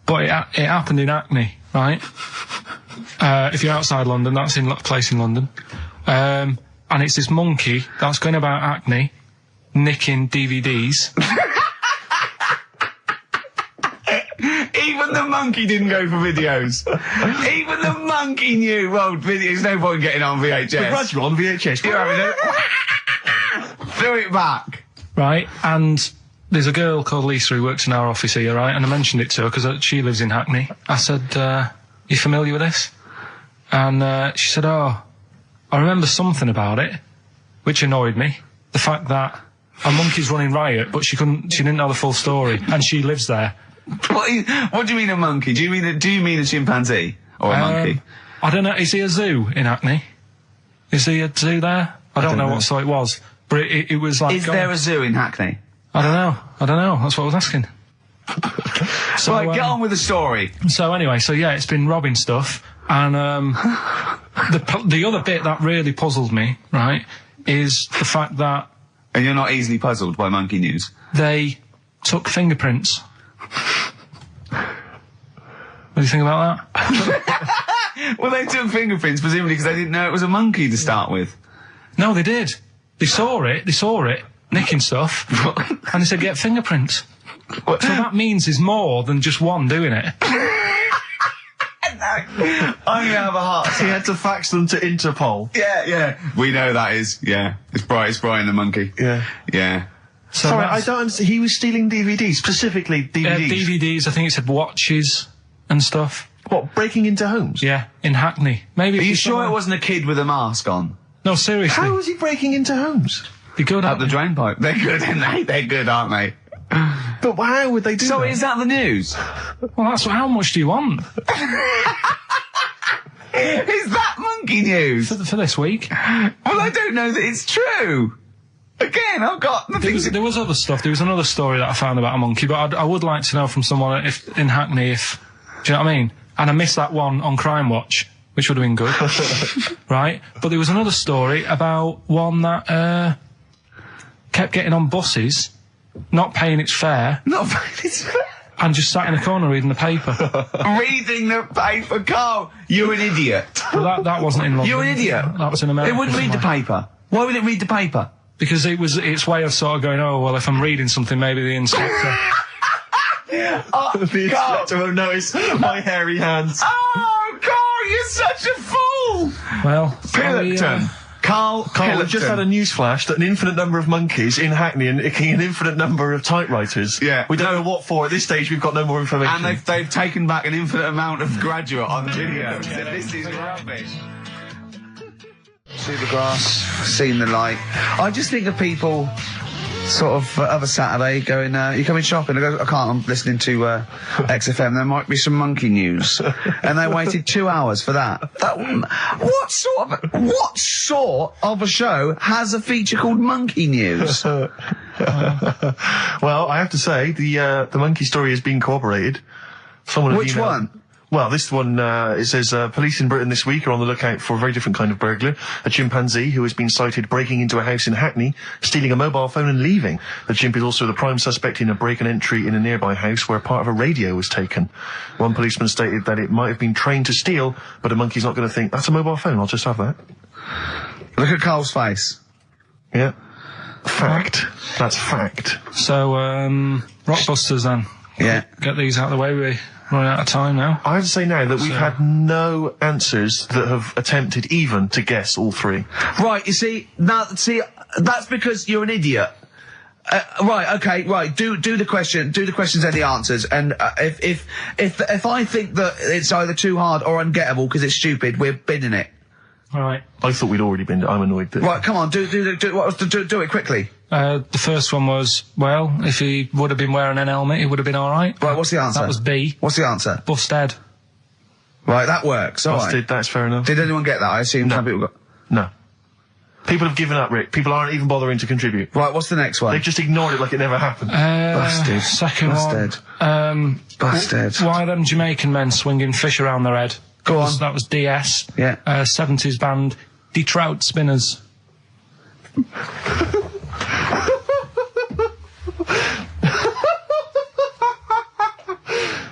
But it happened in Hackney, right? If you're outside London, that's in a place in London. And it's this monkey that's going about Hackney, nicking DVDs. Even Even the monkey didn't go for videos. Even the monkey knew. Well, there's no point getting on VHS. But Brad, you're on VHS. You're having it. Throw it back. Right, and there's a girl called Lisa who works in our office here, right? And I mentioned it to her because she lives in Hackney. I said, you familiar with this? And she said, oh, I remember something about it, which annoyed me. The fact that a monkey's running riot, but she didn't know the full story, and she lives there. What do you mean a monkey? Do you mean a chimpanzee or a monkey? I don't know. Is he a zoo in Hackney? Is he a zoo there? I don't know what so it was, but it was like. Is there a zoo in Hackney? I don't know. That's what I was asking. So right, get on with the story. So anyway, yeah, it's been robbing stuff, and the other bit that really puzzled me, right, is the fact that. And you're not easily puzzled by monkey news. They took fingerprints. What do you think about that? Well, they took fingerprints presumably because they didn't know it was a monkey to start with. No, they did. They saw it, nicking stuff, and they said, get fingerprints. So that means there's more than just one doing it. I'm gonna have a heart attack. He had to fax them to Interpol. Yeah. We know that is. Yeah. It's Brian the monkey. Yeah. So sorry, I don't understand. He was stealing DVDs, specifically DVDs. DVDs, I think it said watches and stuff. What, breaking into homes? Yeah, in Hackney. Maybe. Are you sure it wasn't a kid with a mask on? No, seriously. How was he breaking into homes? Be good up the drain pipe. They're good, aren't they? They're good, aren't they? But how would they do that? So is that the news? Well, that's how much do you want? Is that monkey news? For this week? Well, I don't know that it's true. Again, I've got the things. There was other stuff. There was another story that I found about a monkey, but I would like to know from someone in Hackney do you know what I mean? And I missed that one on Crime Watch, which would have been good. Right? But there was another story about one that kept getting on buses, not paying its fare. And just sat in a corner reading the paper. Reading the paper, Carl. You're an idiot. Well, that wasn't in London. You're an idiot. That was in America. It wouldn't read the paper. Why would it read the paper? Because its way of sort of going, oh, well, if I'm reading something, maybe the inspector... the inspector won't notice my hairy hands. Oh, Carl, you're such a fool! Well, Pilkington. Karl we've just had a news flash that an infinite number of monkeys in Hackney and an infinite number of typewriters. Yeah. We don't know what for. At this stage, we've got no more information. And they've taken back an infinite amount of graduate on video. This is rubbish. See the grass, seen the light. I just think of people sort of a Saturday going, you coming shopping? I go, I can't, I'm listening to XFM, there might be some monkey news. And they waited 2 hours for that. What sort of a show has a feature called Monkey News? Well, I have to say, the monkey story has been corroborated. Which one? Well, this one, it says, police in Britain this week are on the lookout for a very different kind of burglar. A chimpanzee who has been sighted breaking into a house in Hackney, stealing a mobile phone and leaving. The chimp is also the prime suspect in a break and entry in a nearby house where part of a radio was taken. One policeman stated that it might have been trained to steal, but a monkey's not going to think, that's a mobile phone, I'll just have that. Look at Carl's face. Yeah. Fact. That's fact. So, Rockbusters then. Yeah. Get these out of the way, we're running out of time now. I have to say now that we've had no answers that have attempted even to guess all three. Right, you see, that's because you're an idiot. Right, okay, right, do the questions and the answers, and if I think that it's either too hard or ungettable because it's stupid, we're binning it. Alright. I thought we'd already binned it, I'm annoyed that... Right, come on, do it quickly. The first one was, well, if he would have been wearing an helmet, he would have been alright. Right, what's the answer? That was B. What's the answer? Busted. Right, that works, Busted, alright. That's fair enough. Did anyone get that? I assume some people got... No. People have given up, Rick. People aren't even bothering to contribute. Right, what's the next one? They've just ignored it like it never happened. Busted. Second Busted. one. Busted. Why them Jamaican men swinging fish around their head? Go on. That was DS. Yeah. 70s band, Detroit Spinners.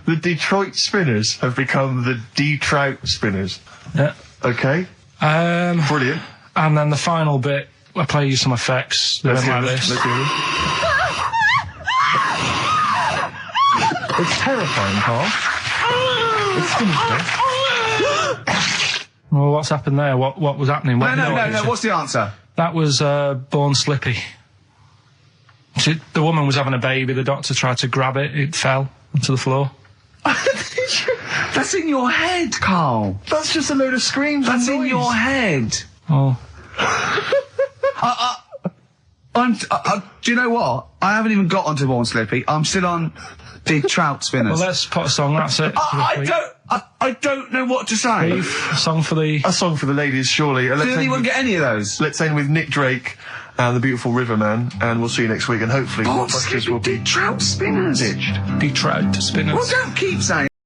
The Detroit Spinners have become the Detroit Spinners. Yeah. Okay. Brilliant. And then the final bit, I play you some effects. Let's hear like this. this. Let's hear this. It's terrifying, Carl. It's finished now. Well, what's happened there? What was happening? No. What's the answer? That was born slippy. The woman was having a baby. The doctor tried to grab it. It fell onto the floor. That's in your head, Carl. That's just a load of screams. That's and in noise. your head. Oh. Do you know what? I haven't even got onto Born Slippy. I'm still on Big Trout Spinners. Well, let's put a song. That's it. I don't know what to say. Beef, a song for the ladies, surely. Did anyone get any of those? Let's end with Nick Drake and the Beautiful Riverman, and we'll see you next week. And hopefully, Born Blockbusters Slippy, will be Big Trout Spinners. ditched. Big Trout Spinners. Well, don't keep saying